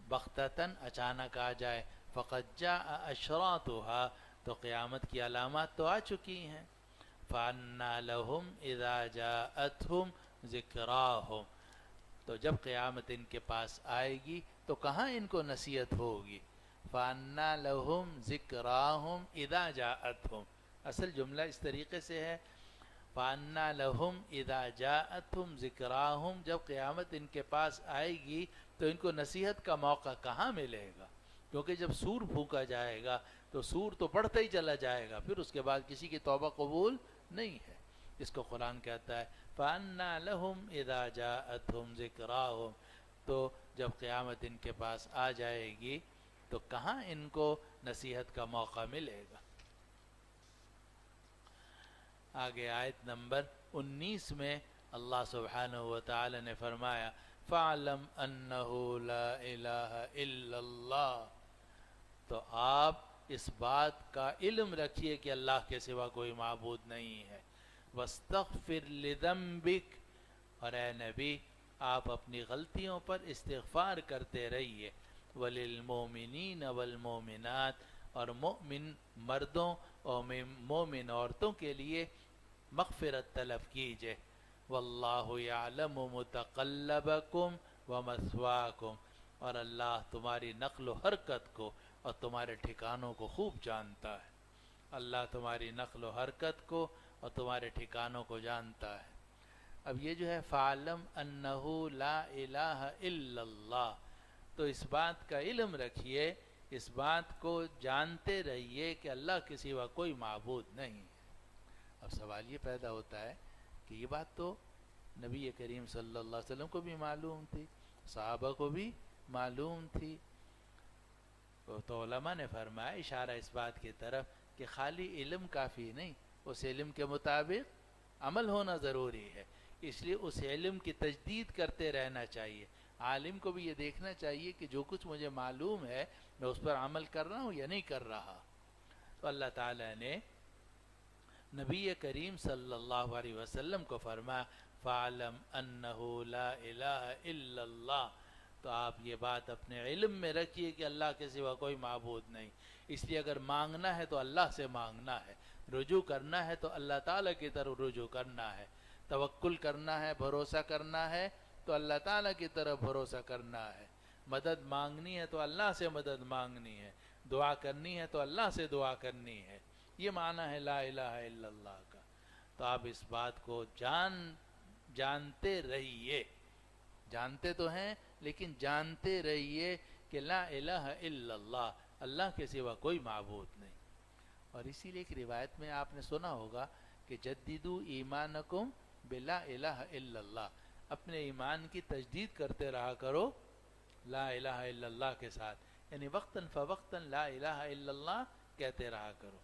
بغتتاً اچانک آ جائے۔ فَقَدْ جَاءَ أَشْرَاطُهَا، تو قیامت کی علامات تو آ چکی ہیں۔ فَأَنَّىٰ لَهُمْ إِذَا جَاءَتْهُمْ ذِكْرَاهُمْ، تو جب قیامت ان کے پاس آئے گی تو کہاں ان کو نصیحت ہوگی؟ فَأَنَّىٰ لَهُمْ ذِكْرَاهُمْ إِذَا جَاءَتْهُمْ، اصل جملہ اس طریقے سے ہے فَأَنَّىٰ لَهُمْ إِذَا جَاءَتْهُمْ ذِكْرَاهُمْ، جب قیامت ان کے پاس آئے گی تو ان کو نصیحت کا موقع کہاں ملے گا؟ کیونکہ جب سور پھونکا جائے گا تو سور تو بڑھتا ہی چلا جائے گا، پھر اس کے بعد کسی کی توبہ قبول نہیں ہے۔ اس کو قرآن کہتا ہے فَأَنَّىٰ لَهُمْ إِذَا جَاءَتْهُمْ ذِكْرَاهُمْ، تو جب قیامت ان کے پاس آ جائے گی تو کہاں ان کو نصیحت کا موقع ملے گا؟ آگے آیت نمبر 19 میں اللہ سبحانہ وتعالی نے فرمایا فَاعْلَمْ أَنَّهُ لَا إِلَٰهَ إِلَّا اللَّهُ، تو آپ اس بات کا علم رکھیے کہ اللہ کے سوا کوئی معبود نہیں ہے۔ وَاسْتَغْفِرْ لِذَنبِكَ، اور اے نبی آپ اپنی غلطیوں پر استغفار کرتے رہیے۔ وَلِلْمُؤْمِنِينَ وَالْمُؤْمِنَاتِ، اور مومن مردوں اور مومن عورتوں کے لیے مغفرت طلب کیجئے۔ واللہ یعلم متقلبکم ومثواکم، اور اللہ تمہاری نقل و حرکت کو اور تمہارے ٹھکانوں کو خوب جانتا ہے۔ اللہ تمہاری نقل و حرکت کو اور تمہارے ٹھکانوں کو جانتا ہے۔ اب یہ جو ہے فَعْلَمْ أَنَّهُ لَا إِلَٰهَ إِلَّا اللَّهُ، تو اس بات کا علم رکھیے، اس بات کو جانتے رہیے کہ اللہ کے سوا کوئی معبود نہیں ہے۔ اب سوال یہ پیدا ہوتا ہے کہ یہ بات تو نبی کریم صلی اللہ علیہ وسلم کو بھی معلوم تھی، صحابہ کو بھی معلوم تھی، تو علماء نے فرمایا اشارہ اس بات کی طرف کہ خالی علم کافی نہیں، اس علم کے مطابق عمل ہونا ضروری ہے۔ اس لیے اس علم کی تجدید کرتے رہنا چاہیے. عالم کو بھی یہ دیکھنا چاہیے کہ جو کچھ مجھے معلوم ہے میں اس پر عمل کر رہا ہوں یا نہیں کر رہا. تو اللہ تعالیٰ نے نبی کریم صلی اللہ علیہ وسلم کو فرمایا فَعْلَمْ أَنَّهُ لَا إِلَهَ إِلَّا اللَّهُ. تو آپ یہ بات اپنے علم میں رکھیے کہ اللہ کے سوا کوئی معبود نہیں. اس لیے اگر مانگنا ہے تو اللہ سے مانگنا ہے، رجوع کرنا ہے تو اللہ تعالیٰ کی طرف رجوع کرنا ہے، توکل کرنا ہے، بھروسہ کرنا ہے تو اللہ تعالیٰ کی طرف بھروسہ کرنا ہے، مدد مانگنی ہے تو اللہ سے مدد مانگنی ہے، دعا کرنی ہے تو اللہ سے دعا کرنی ہے. یہ معنی ہے لا الہ الا اللہ کا. تو آپ اس بات کو جانتے رہیے، جانتے تو ہیں لیکن جانتے رہیے کہ لا الہ الا اللہ، اللہ کے سوا کوئی معبود نہیں. اور اسی لیے ایک روایت میں آپ نے سنا ہوگا کہ جددو ایمانکم بلا الہ الا اللہ، اپنے ایمان کی تجدید کرتے رہا کرو لا الہ الا اللہ کے ساتھ، یعنی وقتاً فوقتاً لا الہ الا اللہ کہتے رہا کرو.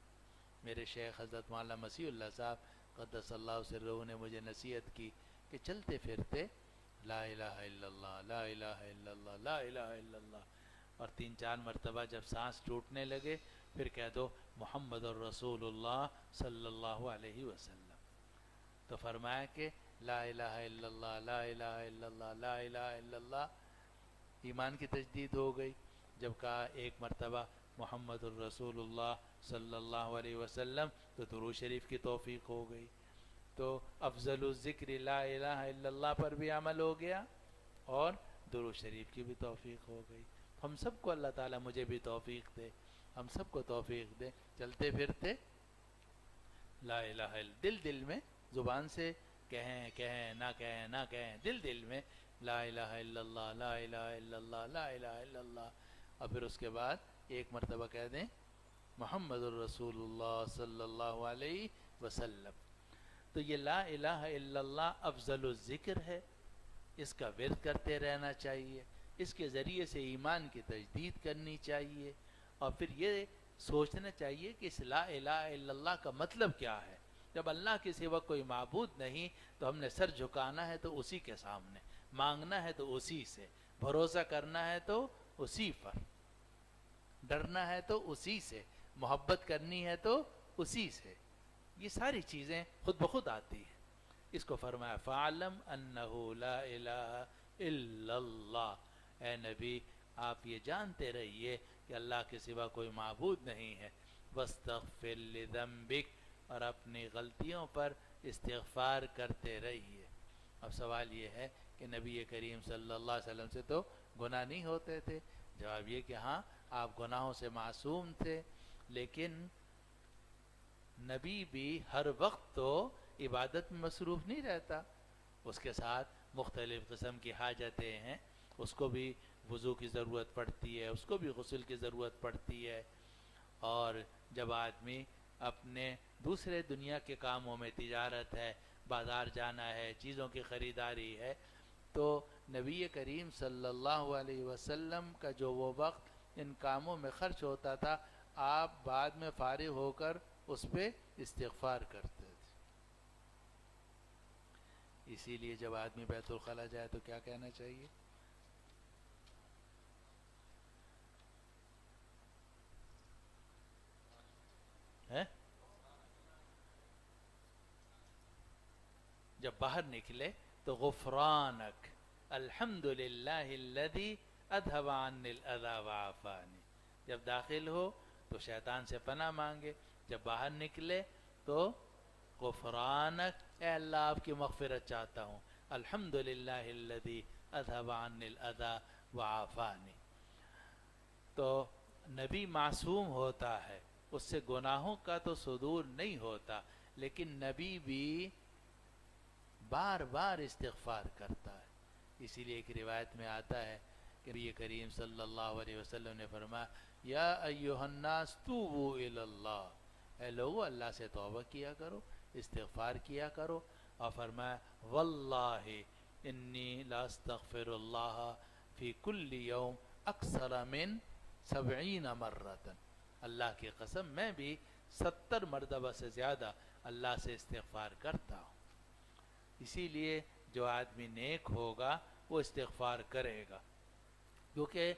میرے شیخ حضرت مولانا مسیح اللہ صاحب قدس اللہ سرہ نے مجھے نصیحت کی کہ چلتے پھرتے لا الہ الا اللہ لا الہ الا اللہ لا الہ الا اللہ، اور 3-4 مرتبہ جب سانس ٹوٹنے لگے پھر کہہ دو محمد الرسول اللہ صلی اللہ علیہ وسلم. تو فرمایا کہ لا الہ الا اللہ لا الہ الا اللہ لا الہ الا اللہ، ایمان کی تجدید ہو گئی. جب کہا ایک مرتبہ محمد الرسول اللہ صلی اللہ علیہ وسلم تو درود شریف کی توفیق ہو گئی. تو افضل الذکر لا الہ الا اللہ پر بھی عمل ہو گیا اور درود شریف کی بھی توفیق ہو گئی. ہم سب کو اللہ تعالیٰ مجھے بھی توفیق دے، ہم سب کو توفیق دے. چلتے پھرتے لا الہ الا، دل میں زبان سے کہیں نہ کہیں دل میں لا الہ الا اللہ لا الہ الا اللہ لا الہ الا اللہ، اور پھر اس کے بعد ایک مرتبہ کہہ دیں محمد الرسول اللہ صلی اللہ علیہ وسلم. تو یہ لا الہ الا اللہ افضل الذکر ہے، اس کا ورد کرتے رہنا چاہیے، اس کے ذریعے سے ایمان کی تجدید کرنی چاہیے. اور پھر یہ سوچنا چاہیے کہ اس لا الہ الا اللہ کا مطلب کیا ہے. جب اللہ کے سوا کوئی معبود نہیں تو ہم نے سر جھکانا ہے تو اسی کے سامنے، مانگنا ہے تو اسی سے، بھروسہ کرنا ہے تو اسی پر، ڈرنا ہے تو اسی سے، محبت کرنی ہے تو اسی سے. یہ ساری چیزیں خود بخود آتی ہیں. اس کو فرمایا فَعْلَمْ أَنَّهُ لَا إِلَهَ إِلَّا اللَّهُ، اے نبی آپ یہ جانتے رہیے کہ اللہ کے سوا کوئی معبود نہیں ہے. وَاسْتَغْفِرْ لِذَنبِكَ، اور اپنی غلطیوں پر استغفار کرتے رہیے. اب سوال یہ ہے کہ نبی کریم صلی اللہ علیہ وسلم سے تو گناہ نہیں ہوتے تھے. جواب یہ کہ ہاں آپ گناہوں سے معصوم تھے، لیکن نبی بھی ہر وقت تو عبادت میں مصروف نہیں رہتا. اس کے ساتھ مختلف قسم کی حاجتیں ہیں، اس کو بھی وضو کی ضرورت پڑتی ہے، اس کو بھی غسل کی ضرورت پڑتی ہے. اور جب آدمی اپنے دوسرے دنیا کے کاموں میں، تجارت ہے، بازار جانا ہے، چیزوں کی خریداری ہے، تو نبی کریم صلی اللہ علیہ وسلم کا جو وہ وقت ان کاموں میں خرچ ہوتا تھا، آپ بعد میں فارغ ہو کر اس پہ استغفار کرتے تھے. اسی لیے جب آدمی بیت الخلا جائے تو کیا کہنا چاہیے؟ جب باہر نکلے تو غفرانک الحمدللہ الذی اذھب عنی الاذی وعافانی. جب داخل ہو تو شیطان سے پناہ مانگے، جب باہر نکلے تو غفرانک، اے اللہ آپ کی مغفرت چاہتا ہوں، الحمدللہ الذی اذھب عنی الاذی وعافانی. تو نبی معصوم ہوتا ہے، اس سے گناہوں کا تو صدور نہیں ہوتا، لیکن نبی بھی بار بار استغفار کرتا ہے. اسی لیے ایک روایت میں آتا ہے کہ نبی کریم صلی اللہ علیہ وسلم نے فرمایا یا ایھا الناس توبوا الی اللہ، اے لوگو اللہ سے توبہ کیا کرو، استغفار کیا کرو. اور فرمایا واللہ انی لاستغفر اللہ فی کل یوم اکثر من 70 مرۃ، اللہ کی قسم میں بھی 70 مرتبہ سے زیادہ اللہ سے استغفار کرتا ہوں. اسی لیے جو آدمی نیک ہوگا وہ استغفار کرے گا، کیونکہ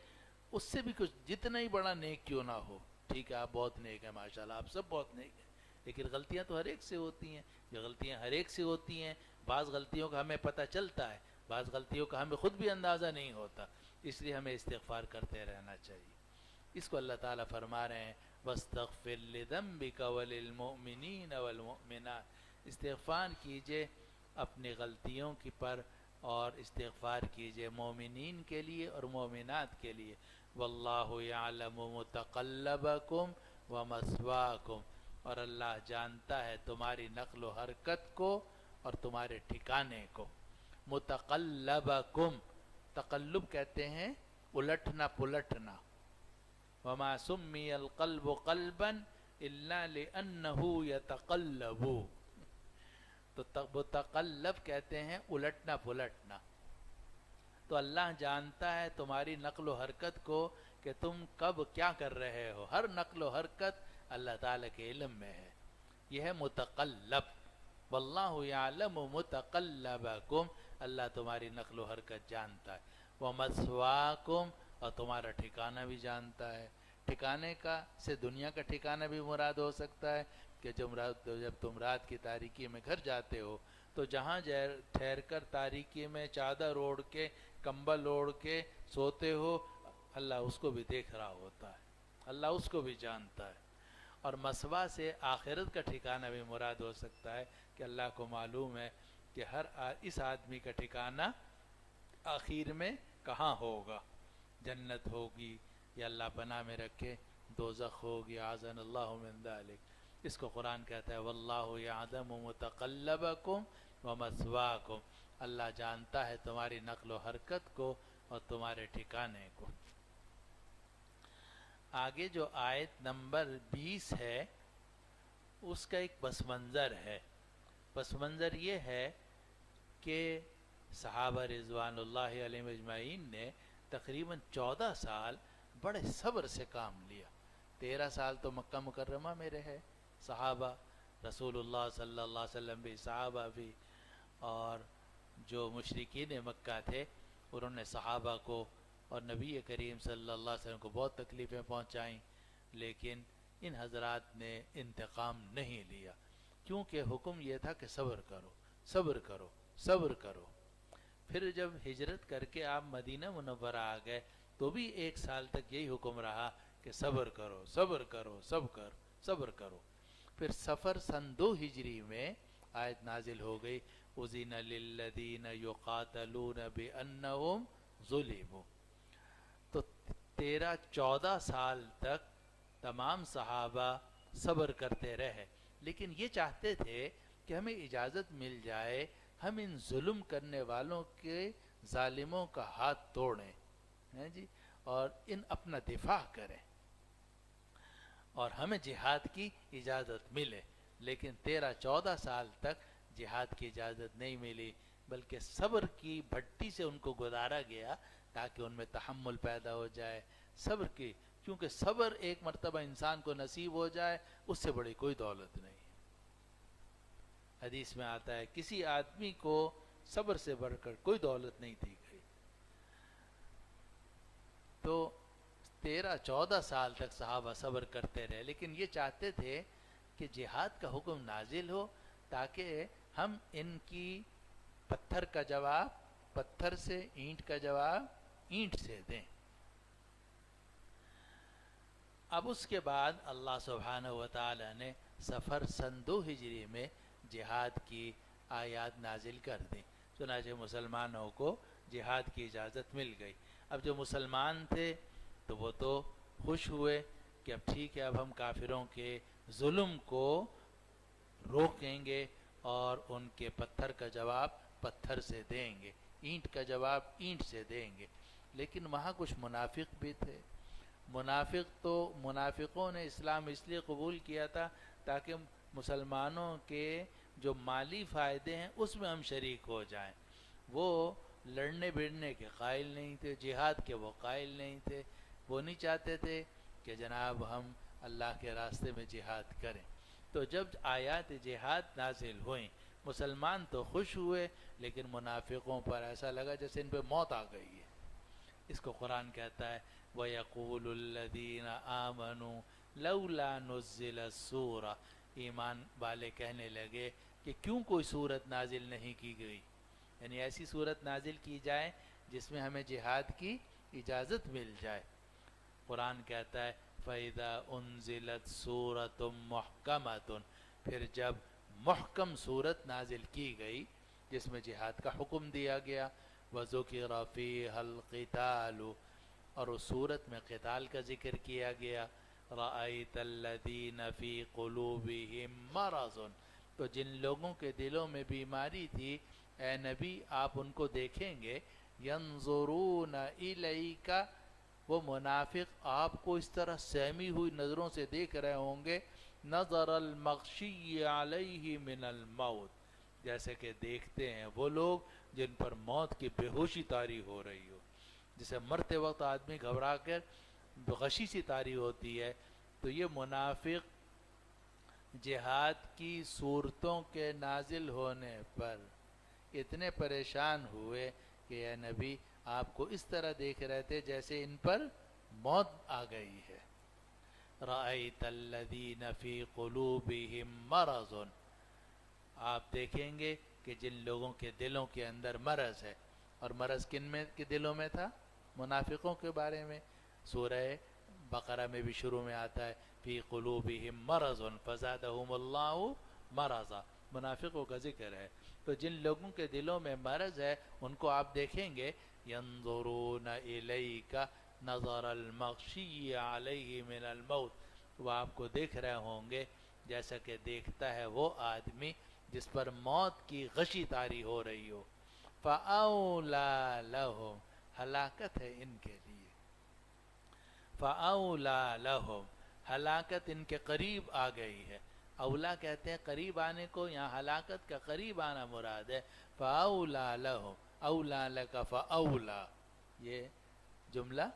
اس سے بھی کچھ جتنا ہی بڑا نیک کیوں نہ ہو، ٹھیک ہے آپ بہت نیک ہیں ماشاءاللہ، آپ سب بہت نیک ہیں، لیکن غلطیاں تو ہر ایک سے ہوتی ہیں، یہ غلطیاں ہر ایک سے ہوتی ہیں، بعض غلطیوں کا ہمیں پتہ چلتا ہے، بعض غلطیوں کا ہمیں خود بھی اندازہ نہیں ہوتا، اس لیے ہمیں استغفار کرتے رہنا چاہیے۔ اس کو اللہ تعالیٰ فرما رہے ہیں وَاسْتَغْفِرْ لِذَنبِكَ وَلِلْمُؤْمِنِينَ وَالْمُؤْمِنَاتِ، استغفار کیجئے اپنی غلطیوں کی پر، اور استغفار کیجئے مومنین کے لیے اور مومنات کے لیے۔ وَاللَّهُ يَعْلَمُ مُتَقَلَّبَكُمْ وَمَثْوَاكُمْ، اور اللہ جانتا ہے تمہاری نقل و حرکت کو اور تمہارے ٹھکانے کو۔ متقلبکم، تقلب کہتے ہیں الٹنا پلٹنا۔ وما سمی القلب قلبا الا لانه يتقلب، تو متقلب کہتے ہیں الٹنا پلٹنا۔ تو اللہ جانتا ہے تمہاری نقل و حرکت کو کہ تم کب کیا کر رہے ہو، ہر نقل و حرکت اللہ تعالیٰ کے علم میں ہے، یہ ہے متقلب۔ واللہ یعلم متقلبکم، اللہ تمہاری نقل و حرکت جانتا ہے۔ ومثواکم، اور تمہارا ٹھکانہ بھی جانتا ہے۔ ٹھکانے کا سے دنیا کا ٹھکانہ بھی مراد ہو سکتا ہے کہ جب تم رات کی تاریکی میں گھر جاتے ہو تو جہاں ٹھہر کر تاریکی میں چادر اوڑھ کے کمبل اوڑھ کے سوتے ہو، اللہ اس کو بھی دیکھ رہا ہوتا ہے، اللہ اس کو بھی جانتا ہے۔ اور مسوا سے آخرت کا ٹھکانہ بھی مراد ہو سکتا ہے کہ اللہ کو معلوم ہے کہ اس آدمی کا ٹھکانہ آخر میں کہاں ہوگا، جنت ہوگی یا اللہ پناہ میں رکھے دوزخ ہوگی، اعاذنا اللہ من ذلک۔ اس کو قرآن کہتا ہے واللہ یعلم متقلبکم ومثواکم، اللہ جانتا ہے تمہاری نقل و حرکت کو اور تمہارے ٹھکانے کو۔ آگے جو آیت نمبر 20 ہے اس کا ایک پس منظر ہے۔ پس منظر یہ ہے کہ صحابہ رضوان اللہ علیہم اجمعین نے تقریباً 14 سال بڑے صبر سے کام لیا۔ 13 سال تو مکہ مکرمہ میں رہے صحابہ، رسول اللہ صلی اللہ علیہ وسلم بھی، صحابہ بھی، اور جو مشرکین مکہ تھے انہوں نے صحابہ کو اور نبی کریم صلی اللہ علیہ وسلم کو بہت تکلیفیں پہنچائیں، لیکن ان حضرات نے انتقام نہیں لیا، کیونکہ حکم یہ تھا کہ صبر کرو صبر کرو صبر کرو۔ پھر جب ہجرت کر کے آپ مدینہ منورہ آ گئے تو بھی 1 سال تک یہی حکم رہا کہ صبر کرو صبر کرو صبر کرو۔ پھر سفر سن 2 ہجری میں آیت نازل ہو گئی اذن للذین یقاتلون بانہم ظلموا، تو 13-14 سال تک تمام صحابہ صبر کرتے رہے، لیکن یہ چاہتے تھے کہ ہمیں اجازت مل جائے ہم ان ظلم کرنے والوں کے ظالموں کا ہاتھ توڑیں، ہیں جی، اور ان اپنا دفاع کریں اور ہمیں جہاد کی اجازت ملے۔ لیکن 13-14 سال تک جہاد کی اجازت نہیں ملی، بلکہ صبر کی بھٹی سے ان کو گزارا گیا تاکہ ان میں تحمل پیدا ہو جائے، صبر کی، کیونکہ صبر ایک مرتبہ انسان کو نصیب ہو جائے اس سے بڑی کوئی دولت نہیں۔ حدیث میں آتا ہے کسی آدمی کو صبر سے بڑھ کر کوئی دولت نہیں دی گئی۔ تو 13-14 سال تک صحابہ صبر کرتے رہے، لیکن یہ چاہتے تھے کہ جہاد کا حکم نازل ہو تاکہ ہم ان کی پتھر کا جواب پتھر سے، اینٹ کا جواب اینٹ سے دیں۔ اب اس کے بعد اللہ سبحانہ وتعالی نے سفر سن 2 ہجری میں جہاد کی آیات نازل کر دیں، چنانچہ مسلمانوں کو جہاد کی اجازت مل گئی۔ اب جو مسلمان تھے تو وہ تو خوش ہوئے کہ اب ٹھیک ہے، اب ہم کافروں کے ظلم کو روکیں گے اور ان کے پتھر کا جواب پتھر سے دیں گے، اینٹ کا جواب اینٹ سے دیں گے۔ لیکن وہاں کچھ منافق بھی تھے۔ منافقوں نے اسلام اس لیے قبول کیا تھا تاکہ مسلمانوں کے جو مالی فائدے ہیں اس میں ہم شریک ہو جائیں۔ وہ لڑنے بڑنے کے قائل نہیں تھے، جہاد کے وہ قائل نہیں تھے، وہ نہیں چاہتے تھے کہ جناب ہم اللہ کے راستے میں جہاد کریں۔ تو جب آیات جہاد نازل ہوئیں مسلمان تو خوش ہوئے لیکن منافقوں پر ایسا لگا جیسے ان پہ موت آ گئی ہے۔ اس کو قرآن کہتا ہے وَيَقُولُ الَّذِينَ آمَنُوا لَوْلَا نُزِّلَتْ سُورَةٌ، ایمان والے کہنے لگے کہ کیوں کوئی صورت نازل نہیں کی گئی، یعنی ایسی صورت نازل کی جائے جس میں ہمیں جہاد کی اجازت مل جائے۔ قرآن کہتا ہے فَإِذَا أُنزِلَتْ سُورَةٌ مُحْكَمَةٌ، پھر جب محکم صورت نازل کی گئی جس میں جہاد کا حکم دیا گیا، وَذُكِرَ فِيهَا الْقِتَالُ، اور اس صورت میں قتال کا ذکر کیا گیا، رَأَيْتَ الَّذِينَ فِي قُلُوبِهِم مَرَضٌ، تو جن لوگوں کے دلوں میں بیماری تھی اے نبی آپ ان کو دیکھیں گے، يَنظُرُونَ إِلَيْكَ، وہ منافق آپ کو اس طرح سہمی ہوئی نظروں سے دیکھ رہے ہوں گے، نظر المغشی علیہ من الموت، جیسے کہ دیکھتے ہیں وہ لوگ جن پر موت کی بے ہوشی طاری ہو رہی ہو، جسے مرتے وقت آدمی گھبرا کر غشی سی طاری ہوتی ہے، تو یہ منافق جہاد کی صورتوں کے نازل ہونے پر اتنے پریشان ہوئے کہ اے نبی آپ کو اس طرح دیکھ رہے تھے جیسے ان پر موت آ گئی ہے۔ رَأَيْتَ الَّذِينَ فِي قُلُوبِهِم مَرَضٌ، آپ دیکھیں گے کہ جن لوگوں کے دلوں کے اندر مرض ہے، اور مرض کن میں کے دلوں میں تھا؟ منافقوں کے بارے میں سورہ بقرہ میں بھی شروع میں آتا ہے فی قلوبہم مرض فزادہم اللہ مرضا، منافقوں کا ذکر ہے۔ تو جن لوگوں کے دلوں میں مرض ہے ان کو آپ دیکھیں گے، ینظرون الیک نظر المغشی علیہ من الموت، وہ آپ کو دیکھ رہے ہوں گے جیسا کہ دیکھتا ہے وہ آدمی جس پر موت کی غشی طاری ہو رہی ہو۔ فَأَوْلَى لَهُمْ، ہلاکت ہے ان کے لیے، فَأَوْلَى لَهُمْ، ہلاکت ان کے قریب آ گئی ہے۔ اولا کہتے ہیں قریب آنے کو، یہاں ہلاکت کا قریب آنا مراد ہے۔ فَأَوْلَى لَهُمْ، أَوْلَى لَكَ فَأَوْلَى، یہ جملہ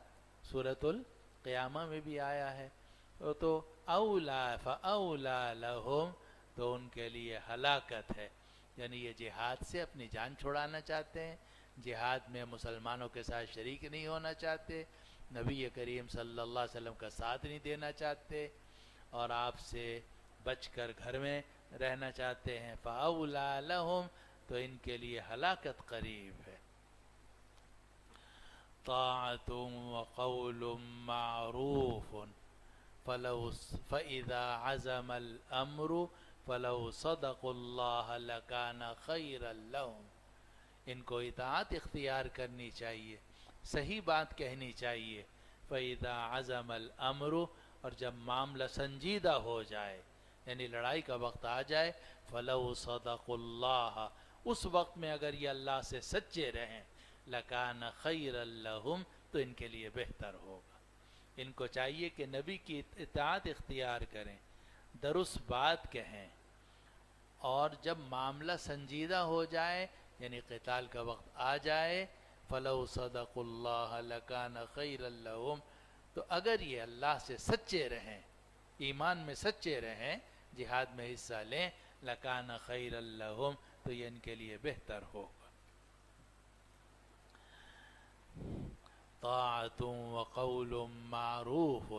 سورۃ القیامہ میں بھی آیا ہے۔ تو اولا فاولا لہم، تو ان کے لیے ہلاکت ہے، یعنی یہ جہاد سے اپنی جان چھڑانا چاہتے ہیں، جہاد میں مسلمانوں کے ساتھ شریک نہیں ہونا چاہتے، نبی کریم صلی اللہ علیہ وسلم کا ساتھ نہیں دینا چاہتے، اور آپ سے بچ کر گھر میں رہنا چاہتے ہیں۔ فاولا لہم، تو ان کے لیے ہلاکت قریب ہے۔ طاعۃ وقول معروف فإذا عزم الأمر فلو صدقوا اللہ لکان خیرا لہم، ان کو اطاعت اختیار کرنی چاہیے، صحیح بات کہنی چاہیے۔ فإذا عزم الأمر، اور جب معاملہ سنجیدہ ہو جائے یعنی لڑائی کا وقت آ جائے، فلو صدقوا اللہ، اس وقت میں اگر یہ اللہ سے سچے رہیں، لکان خیرا لہم، تو ان کے لیے بہتر ہوگا۔ ان کو چاہیے کہ نبی کی اطاعت اختیار کریں، درست بات کہیں، اور جب معاملہ سنجیدہ ہو جائے یعنی قتال کا وقت آ جائے، فلو صدقوا اللہ لکان خیرا لہم، تو اگر یہ اللہ سے سچے رہیں، ایمان میں سچے رہیں، جہاد میں حصہ لیں، لکان خیرا لہم، تو یہ ان کے لیے بہتر ہوگا۔ طاعۃ وقول معروف،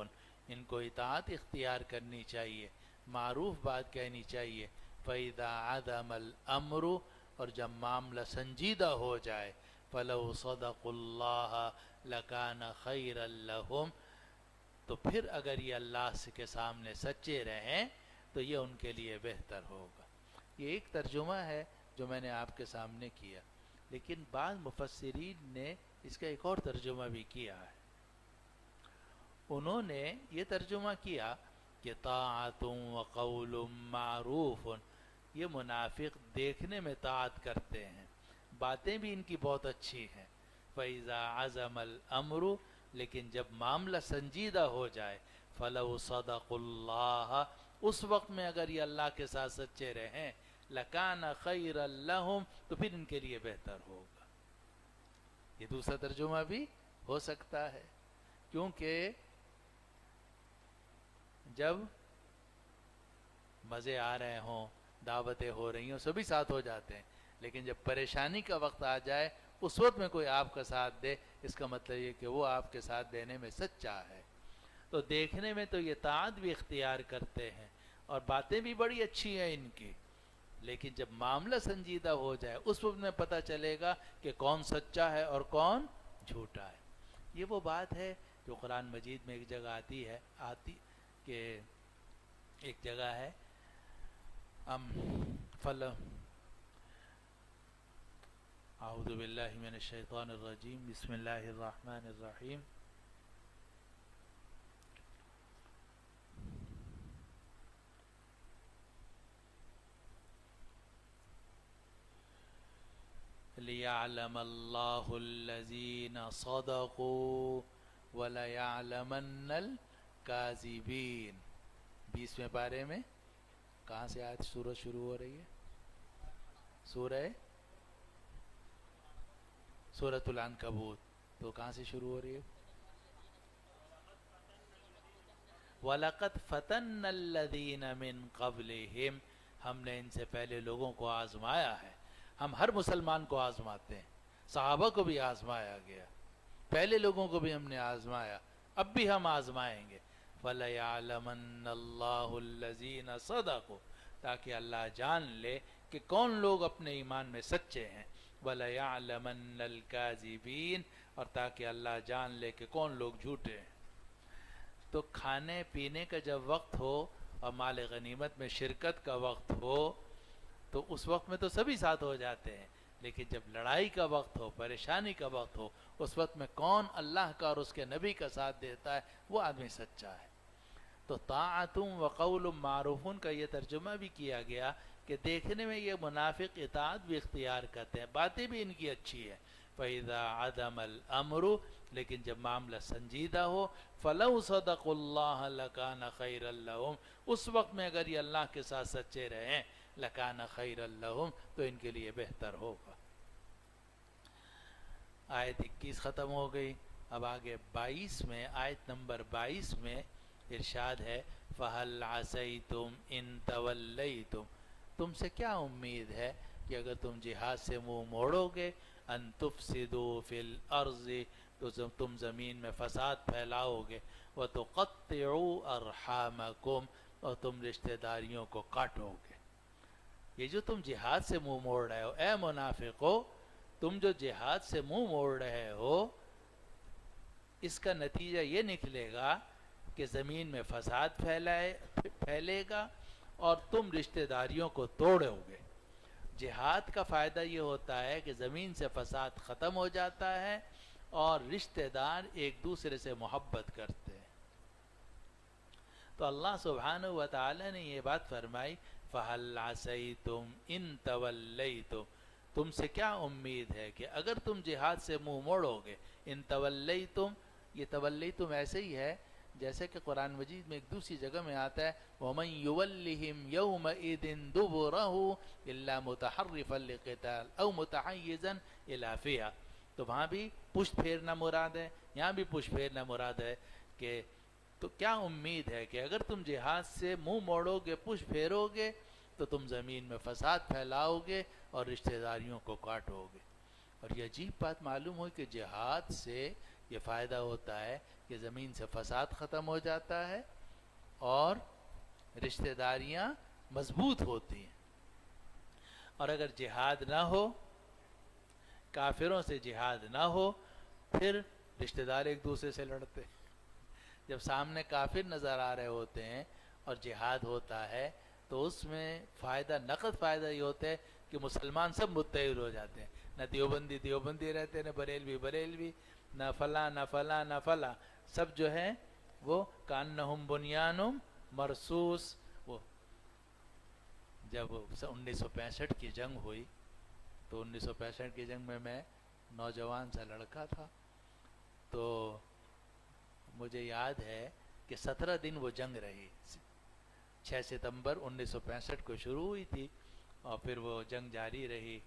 ان کو اطاعت اختیار کرنی چاہیے، معروف بات کہنی چاہیے۔ فَإِذَا عَزَمَ الْأَمْرُ، اور جب معاملہ سنجیدہ ہو جائے، فَلَوْ صَدَقُوا اللَّهَ لَكَانَ خَيْرًا لَهُمْ، تو پھر اگر یہ اللہ کے سامنے سچے رہیں تو یہ ان کے لیے بہتر ہوگا۔ یہ ایک ترجمہ ہے جو میں نے آپ کے سامنے کیا، لیکن بعض مفسرین نے اس کا ایک اور ترجمہ بھی کیا ہے۔ انہوں نے یہ ترجمہ کیا کہ طاعت وقول معروف، یہ منافق دیکھنے میں طاعت کرتے ہیں، باتیں بھی ان کی بہت اچھی ہیں۔ فَإِذَا عَزَمَ الْأَمْرُ، لیکن جب معاملہ سنجیدہ ہو جائے، فَلَوْ صَدَقُوا اللَّهَ، اس وقت میں اگر یہ اللہ کے ساتھ سچے رہیں، لَكَانَ خَيْرًا لَهُمْ، تو پھر ان کے لیے بہتر ہوگا۔ یہ دوسرا ترجمہ بھی ہو سکتا ہے، کیونکہ جب مزے آ رہے ہوں، دعوتیں ہو رہی ہیں سبھی ساتھ ہو جاتے ہیں، لیکن جب پریشانی کا وقت آ جائے اس وقت میں کوئی آپ کا ساتھ دے، اس کا مطلب یہ کہ وہ آپ کے ساتھ دینے میں سچا ہے۔ تو دیکھنے میں تو یہ طاعت بھی اختیار کرتے ہیں اور باتیں بھی بڑی اچھی ہیں ان کی، لیکن جب معاملہ سنجیدہ ہو جائے اس وقت میں پتہ چلے گا کہ کون سچا ہے اور کون جھوٹا ہے۔ یہ وہ بات ہے جو قرآن مجید میں ایک جگہ آتی کہ ایک جگہ ہے اعوذ باللہ من الشیطان الرجیم، بسم اللہ الرحمن الرحیم۔ لِيَعْلَمَ اللَّهُ الَّذِينَ صَدَقُوا وَلَيَعْلَمَنَّ الْكَاذِبِينَ۔ 20ویں پارے میں کہاں سے آیت سورہ شروع ہو رہی ہے؟ سورۃ العنکبوت، تو کہاں سے شروع ہو رہی ہے؟ وَلَقَدْ فَتَنَّ الَّذِينَ مِن قَبْلِهِمْ، ہم نے ان سے پہلے لوگوں کو آزمایا ہے۔ ہم ہر مسلمان کو آزماتے ہیں، صحابہ کو بھی آزمایا گیا، پہلے لوگوں کو بھی ہم نے آزمایا، اب بھی ہم آزمائیں گے۔ فَلَيَعْلَمَنَّ اللَّهُ الَّذِينَ صَدَقُوا، تاکہ اللہ جان لے کہ کون لوگ اپنے ایمان میں سچے ہیں، وَلَيَعْلَمَنَّ الْكَاذِبِينَ، اور تاکہ اللہ جان لے کہ کون لوگ جھوٹے ہیں۔ تو کھانے پینے کا جب وقت ہو اور مال غنیمت میں شرکت کا وقت ہو تو اس وقت میں تو سبھی ساتھ ہو جاتے ہیں، لیکن جب لڑائی کا وقت ہو، پریشانی کا وقت ہو، اس وقت میں کون اللہ کا اور اس کے نبی کا ساتھ دیتا ہے، وہ آدمی سچا ہے۔ تو طاعتم و قول معروفن کا یہ ترجمہ بھی کیا گیا کہ دیکھنے میں یہ منافق اطاعت بھی اختیار کرتے ہیں، باتیں بھی ان کی اچھی ہے۔ فَإِذَا عَدَمَ الْأَمْرُ، لیکن جب معاملہ سنجیدہ ہو، فَلَوْ صَدَقُوا اللَّهَ لَكَانَ خَيْرًا لَهُمْ، اس وقت میں اگر یہ اللہ کے ساتھ سچے رہیں، لَكَانَ خَيْرًا لَهُمْ، تو ان کے لیے بہتر ہوگا۔ آیت 21 ختم ہو گئی، اب آگے 22 میں، آیت نمبر 22 میں ارشاد ہے فَهَلْ عَسَيْتُمْ إِن تَوَلَّيْتُمْ، تم سے کیا امید ہے کہ اگر تم جہاد سے منہ موڑو گے، ان تفسدوا فی الارض، تو تم زمین میں فساد پھیلاؤ گے، وتقطعوا ارحامکم، اور تم رشتہ داریوں کو کاٹو گے۔ یہ جو تم جہاد سے منہ موڑ رہے ہو، اے منافقو، تم جو جہاد سے منہ موڑ رہے ہو، اس کا نتیجہ یہ نکلے گا کہ زمین میں فساد پھیلے گا اور تم رشتہ داریوں کو توڑو گے۔ جہاد کا فائدہ یہ ہوتا ہے کہ زمین سے فساد ختم ہو جاتا ہے اور رشتہ دار ایک دوسرے سے محبت کرتے ہیں۔ تو اللہ سبحانہ و تعالی نے یہ بات فرمائی فَهَلْ عَسَيْتُمْ إِن تَوَلَّيْتُمْ، تم سے کیا امید ہے کہ اگر تم جہاد سے منہ موڑو گے۔ ان تولیتم، یہ تولیتم ایسے ہی ہے جیسے کہ قرآن مجید میں ایک دوسری جگہ میں آتا ہے وَمَن يُوَلِّهِمْ يَوْمَئِذٍ دُبُرَهُ إِلَّا مُتَحَرِّفًا لِقِتَالٍ أَوْ مُتَحَيِّزًا إِلَىٰ فِئَةٍ، تو وہاں بھی پشت پھیرنا مراد ہے، یہاں بھی پشت پھیرنا مراد ہے کہ تو کیا امید ہے کہ اگر تم جہاد سے منہ موڑو گے، پشت پھیرو گے، تو تم زمین میں فساد پھیلاؤ گے اور رشتہ داریوں کو کاٹو گے۔ اور یہ عجیب بات معلوم ہوئی کہ جہاد سے یہ فائدہ ہوتا ہے کہ زمین سے فساد ختم ہو جاتا ہے اور رشتہ داریاں مضبوط ہوتی ہیں۔ اور اگر جہاد نہ ہو، کافروں سے جہاد نہ ہو، پھر رشتہ دار ایک دوسرے سے لڑتے ہیں۔ جب سامنے کافر نظر آ رہے ہوتے ہیں اور جہاد ہوتا ہے تو اس میں فائدہ، نقد فائدہ یہ ہوتا ہے کہ مسلمان سب متحد ہو جاتے ہیں، نہ دیوبندی دیوبندی رہتے ہیں، نہ بریلوی بریلوی، نہ فلاں نہ فلاں نہ فلاں، سب جو ہے وہ کانہم بنیان مرصوص۔ وہ جب 1965 کی جنگ ہوئی تو 1965 کی جنگ میں میں نوجوان سا لڑکا تھا، تو مجھے یاد ہے کہ 17 دن وہ جنگ رہی، 6 ستمبر 1965 کو شروع ہوئی تھی اور پھر وہ جنگ جاری رہی۔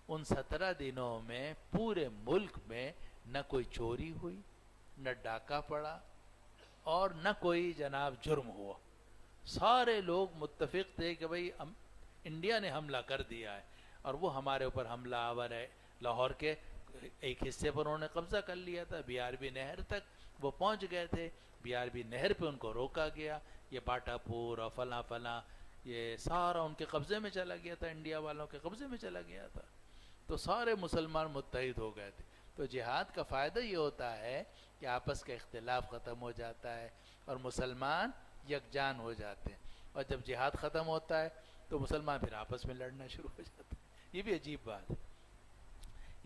ان 17 دنوں میں پورے ملک میں نہ کوئی چوری ہوئی، نہ ڈاکہ پڑا اور نہ کوئی جناب جرم ہوا۔ سارے لوگ متفق تھے کہ بھئی انڈیا نے حملہ کر دیا ہے اور وہ ہمارے اوپر حملہ آور ہے. لاہور کے ایک حصے پر انہوں نے قبضہ کر لیا تھا، بی آر بی نہر تک وہ پہنچ گئے تھے. بی آر بی نہر پہ ان کو روکا گیا. یہ باٹا پور اور فلاں فلاں یہ سارا ان کے قبضے میں چلا گیا تھا، انڈیا والوں کے قبضے میں چلا گیا تھا. تو سارے مسلمان متحد ہو گئے تھے. تو جہاد کا فائدہ یہ ہوتا ہے کہ آپس کا اختلاف ختم ہو جاتا ہے اور مسلمان یکجان ہو جاتے ہیں. اور جب جہاد ختم ہوتا ہے تو مسلمان پھر آپس میں لڑنا شروع ہو جاتے ہیں. یہ بھی عجیب بات ہے.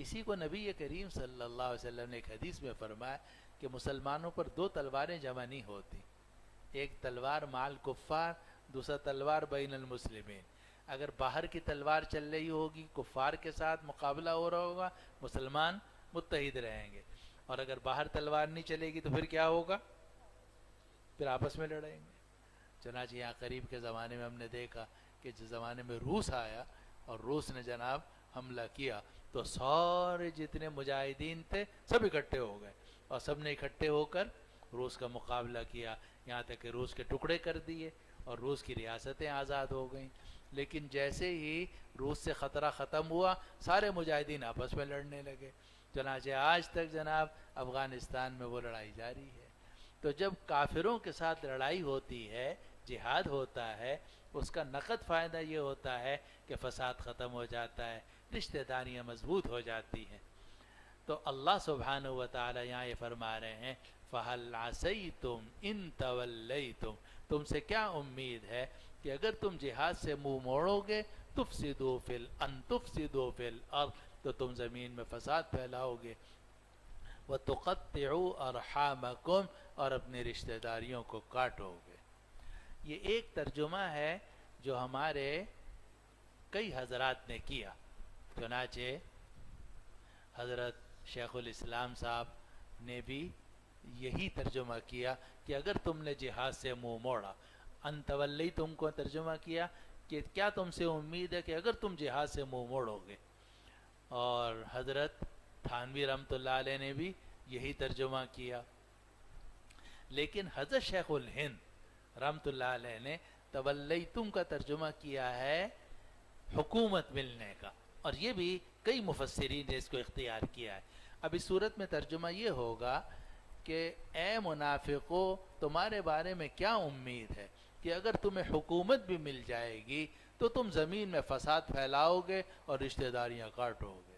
اسی کو نبی کریم صلی اللہ علیہ وسلم نے ایک حدیث میں فرمایا کہ مسلمانوں پر دو تلواریں جمع نہیں ہوتی. ایک تلوار مال کفار، دوسرا تلوار بین المسلمین. اگر باہر کی تلوار چل رہی ہوگی، کفار کے ساتھ مقابلہ ہو رہا ہوگا، مسلمان متحد رہیں گے. اور اگر باہر تلوار نہیں چلے گی تو پھر کیا ہوگا؟ پھر آپس میں لڑیں گے. چنانچہ یہاں قریب کے زمانے میں ہم نے دیکھا کہ جس زمانے میں روس آیا اور روس نے جناب حملہ کیا تو سارے جتنے مجاہدین تھے سب اکٹھے ہو گئے اور سب نے اکٹھے ہو کر روس کا مقابلہ کیا، یہاں تک کہ روس کے ٹکڑے کر دیے اور روس کی ریاستیں آزاد ہو گئیں. لیکن جیسے ہی روس سے خطرہ ختم ہوا سارے مجاہدین آپس میں لڑنے لگے. چنانچہ آج تک جناب افغانستان میں وہ لڑائی جاری ہے. تو جب کافروں کے ساتھ لڑائی ہوتی ہے، جہاد ہوتا ہے، اس کا نقد فائدہ یہ ہوتا ہے کہ فساد ختم ہو جاتا ہے، رشتہ داریاں مضبوط ہو جاتی ہیں. تو اللہ سبحانہ و تعالی یہاں یہ فرما رہے ہیں فَهَلْ عَسَيْتُمْ إِن تَوَلَّيْتُمْ، تم سے کیا امید ہے کہ اگر تم جہاد سے منہ موڑو گے تفسدوا فی الارض، تو تم زمین میں فساد پھیلاؤ گے. وَتُقَطِّعُوا أَرْحَامَكُمْ، اور اپنی رشتہ داریوں کو کاٹو گے. یہ ایک ترجمہ ہے جو ہمارے کئی حضرات نے کیا. چنانچہ حضرت شیخ الاسلام صاحب نے بھی یہی ترجمہ کیا کہ اگر تم نے جہاد سے منہ موڑا، ان تولیتم کو ترجمہ کیا کہ کیا تم سے امید ہے کہ اگر تم جہاد سے منہ موڑو گے. اور حضرت تھانوی رحمۃ اللہ علیہ نے بھی یہی ترجمہ کیا. لیکن حضرت شیخ الہند رحمۃ اللہ علیہ نے تولیتم کا ترجمہ کیا ہے حکومت ملنے کا، اور یہ بھی کئی مفسرین نے اس کو اختیار کیا ہے. اب اس صورت میں ترجمہ یہ ہوگا کہ اے منافقو، تمہارے بارے میں کیا امید ہے کہ اگر تمہیں حکومت بھی مل جائے گی تو تم زمین میں فساد پھیلاؤ گے اور رشتہ داریاں کاٹو گے.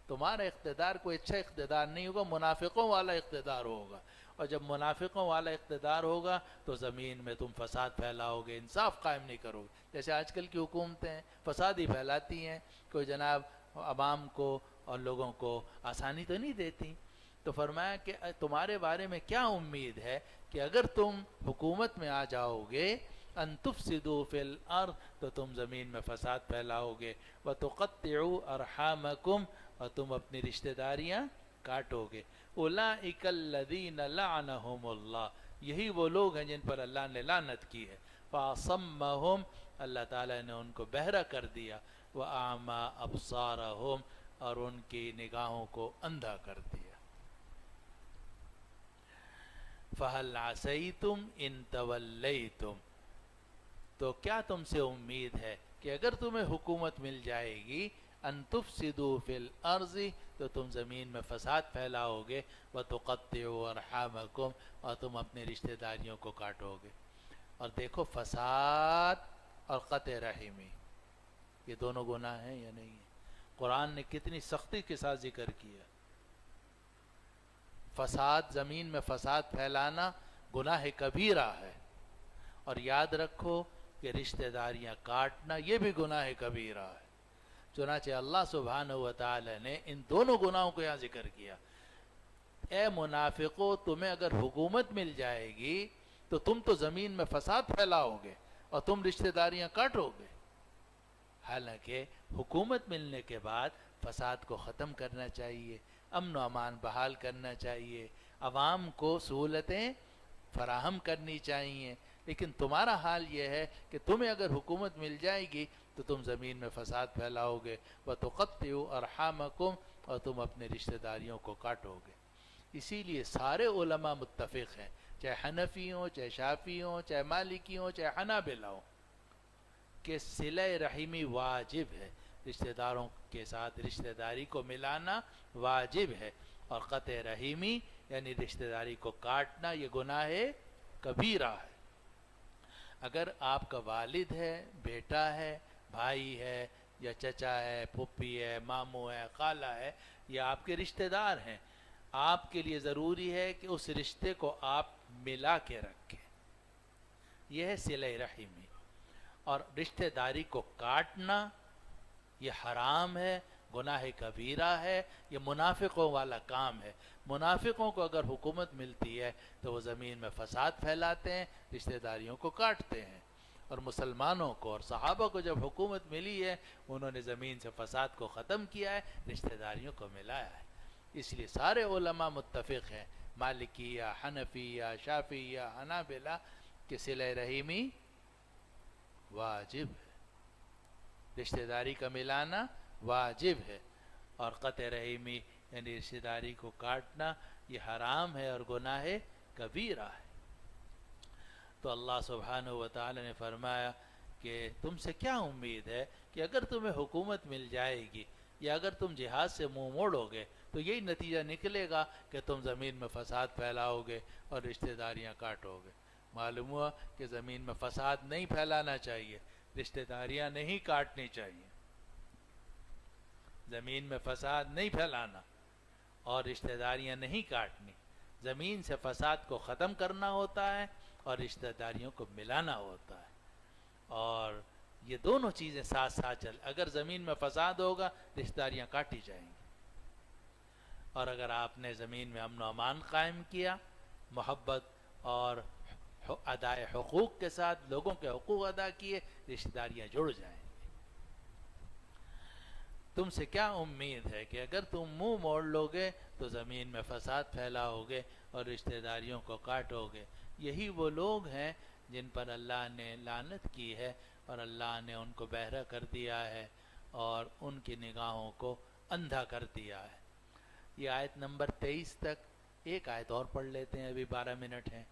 تمہارا اقتدار کوئی اچھا اقتدار نہیں ہوگا، منافقوں والا اقتدار ہوگا. اور جب منافقوں والا اقتدار ہوگا تو زمین میں تم فساد پھیلاؤ گے، انصاف قائم نہیں کرو گے. جیسے آج کل کی حکومتیں فساد ہی پھیلاتی ہیں، کوئی جناب عوام کو اور لوگوں کو آسانی تو نہیں دیتی. تو فرمایا کہ تمہارے بارے میں کیا امید ہے کہ اگر تم حکومت میں آ جاؤ گے ان تفسدوا فی الارض، تو تم زمین میں فساد پھیلاؤ گے. وتقطعوا ارحامکم، اور تم اپنی رشتہ داریاں کاٹو گے. اولئک الذین لعنہم اللہ، یہی وہ لوگ ہیں جن پر اللہ نے لعنت کی ہے. فاصمہم، اللہ تعالیٰ نے ان کو بہرا کر دیا. واعمی ابصارہم، اور ان کی نگاہوں کو اندھا کر دیا. فَهَلْ عَسَيْتُمْ إِن تَوَلَّيْتُمْ، تو کیا تم سے امید ہے کہ اگر تمہیں حکومت مل جائے گی ان تفسدوا فی الارض، تو تم زمین میں فساد پھیلاؤ گے. وتقطعوا ارحامکم، اور تم اپنے رشتہ داریوں کو کاٹو گے. اور دیکھو فساد اور قطع رحمی یہ دونوں گناہ ہیں یا نہیں ہیں؟ قرآن نے کتنی سختی کے ساتھ ذکر کیا. فساد، زمین میں فساد پھیلانا گناہ کبیرہ ہے. اور یاد رکھو کہ رشتہ داریاں کاٹنا یہ بھی گناہ کبیرہ ہے. چنانچہ اللہ سبحانہ و تعالی نے ان دونوں گناہوں کو یہاں ذکر کیا. اے منافقو، تمہیں اگر حکومت مل جائے گی تو تم تو زمین میں فساد پھیلاؤ گے اور تم رشتہ داریاں کاٹو گے. حالانکہ حکومت ملنے کے بعد فساد کو ختم کرنا چاہیے، امن و امان بحال کرنا چاہیے، عوام کو سہولتیں فراہم کرنی چاہیے. لیکن تمہارا حال یہ ہے کہ تمہیں اگر حکومت مل جائے گی تو تم زمین میں فساد پھیلاؤ گے. وَتُقَطِّعُوا أَرْحَامَكُمْ، اور تم اپنے رشتہ داریوں کو کاٹو گے. اسی لیے سارے علماء متفق ہیں، چاہے حنفی ہوں، چاہے شافعی ہوں، چاہے مالکی ہوں، چاہے حنابلہ ہوں، کہ صلہ رحمی واجب ہے، رشتہ داروں کے ساتھ رشتہ داری کو ملانا واجب ہے، اور قطع رحیمی یعنی رشتہ داری کو کاٹنا یہ گناہ کبیرہ ہے۔ اگر آپ کا والد ہے، بیٹا ہے، بھائی ہے، یا چچا ہے، پھپھی ہے، ماموں ہے، خالہ ہے، یا آپ کے رشتہ دار ہیں، آپ کے لیے ضروری ہے کہ اس رشتے کو آپ ملا کے رکھیں، یہ ہے صلہ رحمی۔ اور رشتہ داری کو کاٹنا یہ حرام ہے، گناہ کبیرہ ہے، یہ منافقوں والا کام ہے۔ منافقوں کو اگر حکومت ملتی ہے تو وہ زمین میں فساد پھیلاتے ہیں، رشتہ داریوں کو کاٹتے ہیں، اور مسلمانوں کو اور صحابہ کو جب حکومت ملی ہے انہوں نے زمین سے فساد کو ختم کیا ہے، رشتہ داریوں کو ملایا ہے۔ اس لیے سارے علماء متفق ہیں، مالکیہ، حنفیہ، شافعیہ، حنابلہ، کہ صلہ رحمی واجب ہے، رشتہ داری کا ملانا واجب ہے، اور قطع رحمی یعنی رشتہ داری کو کاٹنا یہ حرام ہے اور گناہ کبیرہ ہے۔ تو اللہ سبحانہ و تعالی نے فرمایا کہ تم سے کیا امید ہے کہ اگر تمہیں حکومت مل جائے گی یا اگر تم جہاد سے منہ موڑو گے تو یہی نتیجہ نکلے گا کہ تم زمین میں فساد پھیلاؤ گے اور رشتہ داریاں کاٹو گے۔ معلوم ہوا کہ زمین میں فساد نہیں پھیلانا چاہیے، رشتہ داریاں نہیں کاٹنی چاہیے، زمین میں فساد نہیں پھیلانا اور رشتہ داریاں نہیں کاٹنی، زمین سے فساد کو ختم کرنا ہوتا ہے اور رشتہ داریوں کو ملانا ہوتا ہے، اور یہ دونوں چیزیں ساتھ ساتھ چل، اگر زمین میں فساد ہوگا رشتہ داریاں کاٹی جائیں گی، اور اگر آپ نے زمین میں امن و امان قائم کیا، محبت اور ادائے حقوق کے ساتھ لوگوں کے حقوق ادا کیے، رشتہ داریاں جڑ جائیں گی۔ تم سے کیا امید ہے کہ اگر تم منہ موڑ لو گے تو زمین میں فساد پھیلاؤ گے اور رشتہ داریوں کو کاٹو گے۔ یہی وہ لوگ ہیں جن پر اللہ نے لعنت کی ہے اور اللہ نے ان کو بہرا کر دیا ہے اور ان کی نگاہوں کو اندھا کر دیا ہے۔ یہ آیت نمبر 23 تک، ایک آیت اور پڑھ لیتے ہیں، ابھی 12 منٹ ہیں۔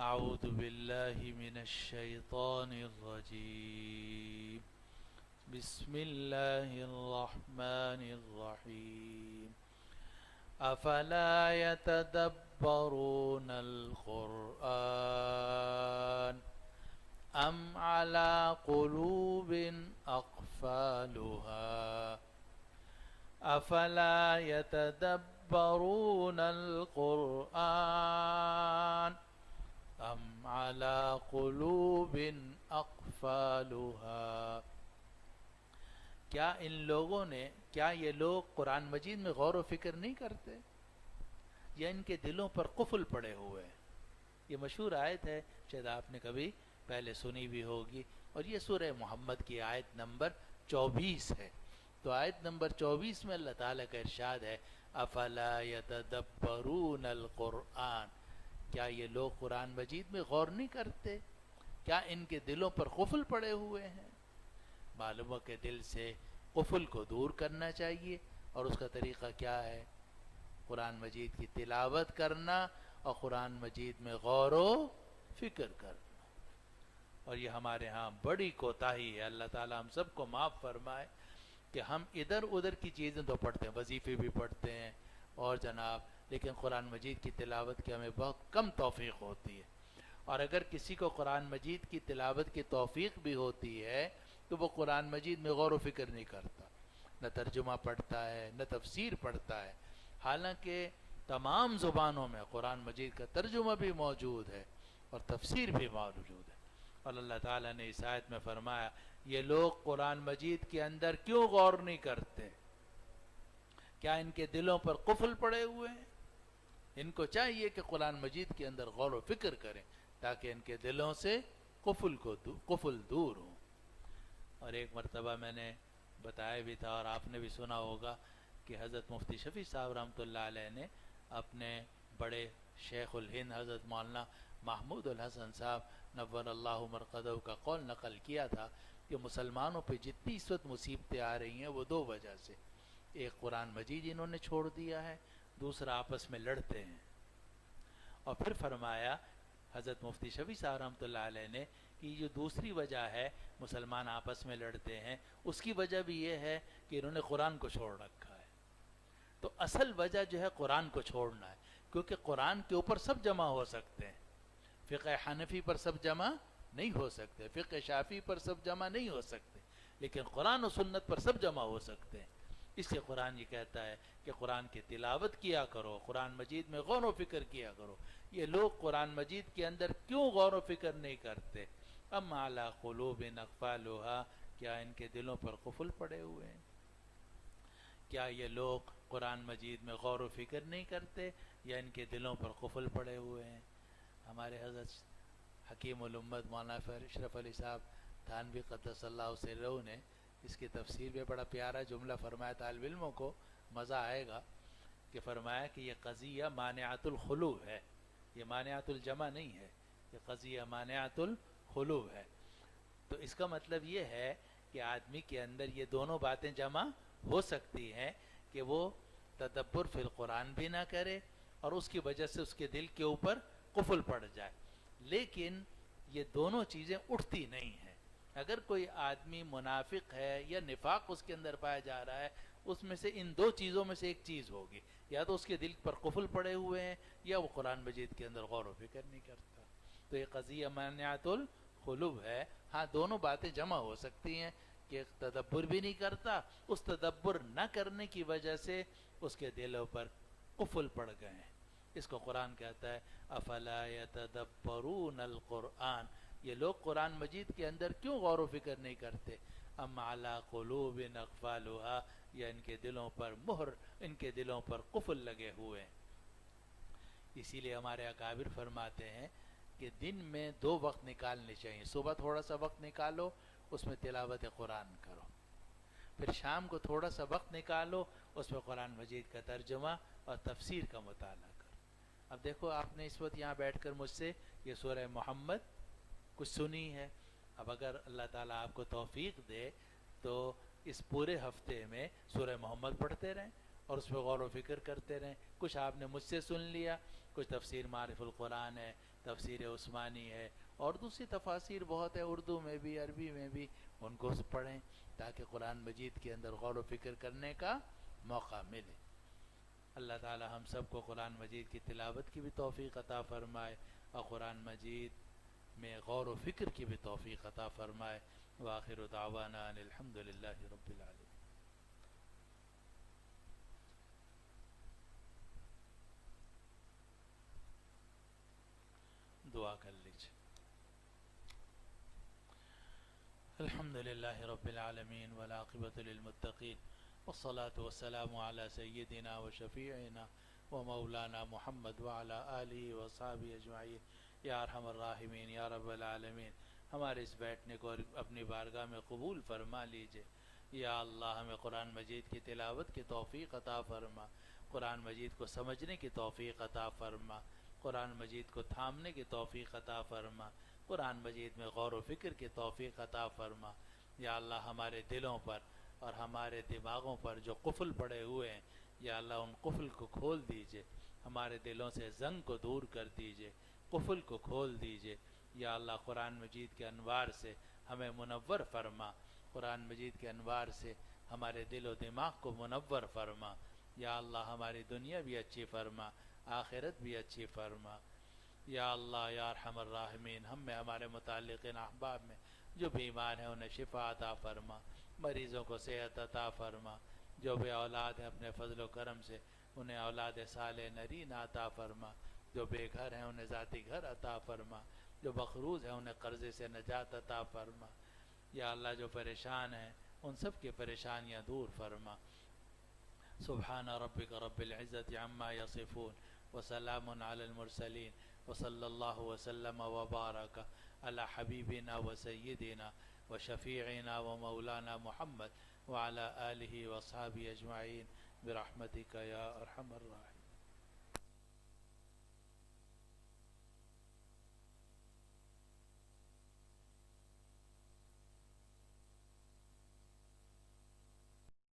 اعوذ باللہ من الشیطان الرجیم، بسم اللہ الرحمن الرحیم، افلا يتدبرون القرآن ام على قلوب اقفالها افلا يتدبرون القرآن ام على قلوب اقفالها، کیا ان لوگوں نے، کیا یہ لوگ قرآن مجید میں غور و فکر نہیں کرتے، یا ان کے دلوں پر قفل پڑے ہوئے ہیں؟ یہ مشہور آیت ہے، شاید آپ نے کبھی پہلے سنی بھی ہوگی، اور یہ سورہ محمد کی آیت نمبر 24 ہے۔ تو آیت نمبر 24 میں اللہ تعالیٰ کا ارشاد ہے افلا یتدبرون القرآن، کیا یہ لوگ قرآن مجید میں غور نہیں کرتے، کیا ان کے دلوں پر قفل پڑے ہوئے ہیں؟ معلوم ہے کہ دل سے قفل کو دور کرنا چاہیے، اور اس کا طریقہ کیا ہے؟ قرآن مجید کی تلاوت کرنا اور قرآن مجید میں غور و فکر کرنا، اور یہ ہمارے ہاں بڑی کوتاہی ہے۔ اللہ تعالیٰ ہم سب کو معاف فرمائے کہ ہم ادھر ادھر کی چیزیں تو پڑھتے ہیں، وظیفے بھی پڑھتے ہیں اور جناب، لیکن قرآن مجید کی تلاوت کی ہمیں بہت کم توفیق ہوتی ہے، اور اگر کسی کو قرآن مجید کی تلاوت کی توفیق بھی ہوتی ہے تو وہ قرآن مجید میں غور و فکر نہیں کرتا، نہ ترجمہ پڑھتا ہے نہ تفسیر پڑھتا ہے، حالانکہ تمام زبانوں میں قرآن مجید کا ترجمہ بھی موجود ہے اور تفسیر بھی موجود ہے۔ اور اللہ تعالیٰ نے اس آیت میں فرمایا یہ لوگ قرآن مجید کے اندر کیوں غور نہیں کرتے؟ کیا ان کے دلوں پر قفل پڑے ہوئے ہیں؟ ان کو چاہیے کہ قرآن مجید کے اندر غور و فکر کریں تاکہ ان کے دلوں سے قفل دور ہوں۔ اور ایک مرتبہ میں نے بتایا بھی تھا اور آپ نے بھی سنا ہوگا کہ حضرت مفتی شفیع صاحب رحمۃ اللہ علیہ نے اپنے بڑے شیخ الہند حضرت مولانا محمود الحسن صاحب نور اللہ مرقدہ کا قول نقل کیا تھا کہ مسلمانوں پہ جتنی اس وقت مصیبتیں آ رہی ہیں وہ دو وجہ سے، ایک قرآن مجید انہوں نے چھوڑ دیا ہے، دوسرا آپس میں لڑتے ہیں۔ اور پھر فرمایا حضرت مفتی شفیع صاحب رحمۃ اللہ علیہ نے کہ یہ جو دوسری وجہ ہے مسلمان آپس میں لڑتے ہیں، اس کی وجہ بھی یہ ہے کہ انہوں نے قرآن کو چھوڑ رکھا ہے۔ تو اصل وجہ جو ہے قرآن کو چھوڑنا ہے، کیونکہ قرآن کے اوپر سب جمع ہو سکتے ہیں۔ فقہ حنفی پر سب جمع نہیں ہو سکتے، فقہ شافعی پر سب جمع نہیں ہو سکتے، لیکن قرآن و سنت پر سب جمع ہو سکتے ہیں۔ اس لیے قرآن یہ کہتا ہے کہ قرآن کی تلاوت کیا کرو، قرآن مجید میں غور و فکر کیا کرو۔ یہ لوگ قرآن مجید کے اندر کیوں غور و فکر نہیں کرتے؟ ام علی قلوب اقفالها، کیا ان کے دلوں پر قفل پڑے ہوئے ہیں؟ کیا یہ لوگ قرآن مجید میں غور و فکر نہیں کرتے یا ان کے دلوں پر قفل پڑے ہوئے ہیں؟ ہمارے حضرت حکیم الامت مولانا اشرف علی صاحب تھانوی قدس اللہ سرہ نے اس کی تفسیر میں بڑا پیارا جملہ فرمایا، طالب علموں کو مزہ آئے گا، کہ فرمایا کہ یہ قضیہ مانعۃ الخلو ہے، یہ مانعۃ الجمع نہیں ہے، یہ قضیہ مانعۃ الخلو ہے۔ تو اس کا مطلب یہ ہے کہ آدمی کے اندر یہ دونوں باتیں جمع ہو سکتی ہیں کہ وہ تدبر فی القرآن بھی نہ کرے اور اس کی وجہ سے اس کے دل کے اوپر قفل پڑ جائے، لیکن یہ دونوں چیزیں اٹھتی نہیں ہیں۔ اگر کوئی آدمی منافق ہے یا نفاق اس کے اندر پایا جا رہا ہے، اس میں سے ان دو چیزوں میں سے ایک چیز ہوگی، یا تو اس کے دل پر قفل پڑے ہوئے ہیں یا وہ قرآن مجید کے اندر غور و فکر نہیں کرتا۔ تو یہ قضیہ مانعۃ الخلو ہے۔ ہاں دونوں باتیں جمع ہو سکتی ہیں کہ تدبر بھی نہیں کرتا، اس تدبر نہ کرنے کی وجہ سے اس کے دلوں پر قفل پڑ گئے ہیں۔ اس کو قرآن کہتا ہے افلا یتدبرون القرآن، یہ لوگ قرآن مجید کے اندر کیوں غور و فکر نہیں کرتے؟ ام علی قلوب اقفالها، یا ان کے دلوں پر مہر، ان کے دلوں پر قفل لگے ہوئے ہیں۔ اسی لیے ہمارے اکابر فرماتے ہیں کہ دن میں 2 وقت نکالنے چاہیے، صبح تھوڑا سا وقت نکالو، اس میں تلاوت قرآن کرو، پھر شام کو تھوڑا سا وقت نکالو، اس میں قرآن مجید کا ترجمہ اور تفسیر کا مطالعہ کرو۔ اب دیکھو آپ نے اس وقت یہاں بیٹھ کر مجھ سے یہ سورہ محمد کچھ سنی ہے، اب اگر اللہ تعالیٰ آپ کو توفیق دے تو اس پورے ہفتے میں سورہ محمد پڑھتے رہیں اور اس پہ غور و فکر کرتے رہیں۔ کچھ آپ نے مجھ سے سن لیا، کچھ تفسیر معارف القرآن ہے، تفسیر عثمانی ہے، اور دوسری تفاسیر بہت ہے اردو میں بھی عربی میں بھی، ان کو پڑھیں تاکہ قرآن مجید کے اندر غور و فکر کرنے کا موقع ملے۔ اللہ تعالی ہم سب کو قرآن مجید کی تلاوت کی بھی توفیق عطا فرمائے اور قرآن مجید میں غور و فکر کی بھی توفیق عطا فرمائے۔ وآخر دعوانا ان الحمد للہ رب العالمین۔ دعا کر لیجیے۔ الحمد للہ رب العالمین والعاقبۃ للمتقین والصلاة والسلام علی سیدنا و شفیعنا و مولانا محمد وعلی آلہ وصحبہ اجمعین۔ یا ارحم الراحمین یا رب العالمین، ہمارے اس بیٹھنے کو اپنی بارگاہ میں قبول فرما لیجئے۔ یا اللہ ہمیں قرآن مجید کی تلاوت کی توفیق عطا فرما، قرآن مجید کو سمجھنے کی توفیق عطا فرما، قرآن مجید کو تھامنے کی توفیق عطا فرما، قرآن مجید میں غور و فکر کی توفیق عطا فرما۔ یا اللہ ہمارے دلوں پر اور ہمارے دماغوں پر جو قفل پڑے ہوئے ہیں، یا اللہ ان قفل کو کھول دیجئے، ہمارے دلوں سے زنگ کو دور کر دیجئے، قفل کو کھول دیجئے۔ یا اللہ قرآن مجید کے انوار سے ہمیں منور فرما، قرآن مجید کے انوار سے ہمارے دل و دماغ کو منور فرما۔ یا اللہ ہماری دنیا بھی اچھی فرما، آخرت بھی اچھی فرما۔ یا اللہ یا ارحم الراحمین، ہم میں ہمارے متعلقین احباب میں جو بیمار ہیں انہیں شفا عطا فرما، مریضوں کو صحت عطا فرما، جو بے اولاد ہیں اپنے فضل و کرم سے انہیں اولاد صالح نرین عطا فرما، جو بے گھر ہیں انہیں ذاتی گھر عطا فرما، جو مقروض ہیں انہیں قرضے سے نجات عطا فرما۔ یا اللہ جو پریشان ہیں ان سب کی پریشانیاں دور فرما۔ سبحان ربک رب العزت عما یصفون وسلام علی المرسلین وصلی اللہ وسلم وبارک علی حبیبنا وسیدنا وشفیعنا ومولانا محمد وعلی آلہ وصحبہ اجمعین برحمتک یا ارحم الراحمین۔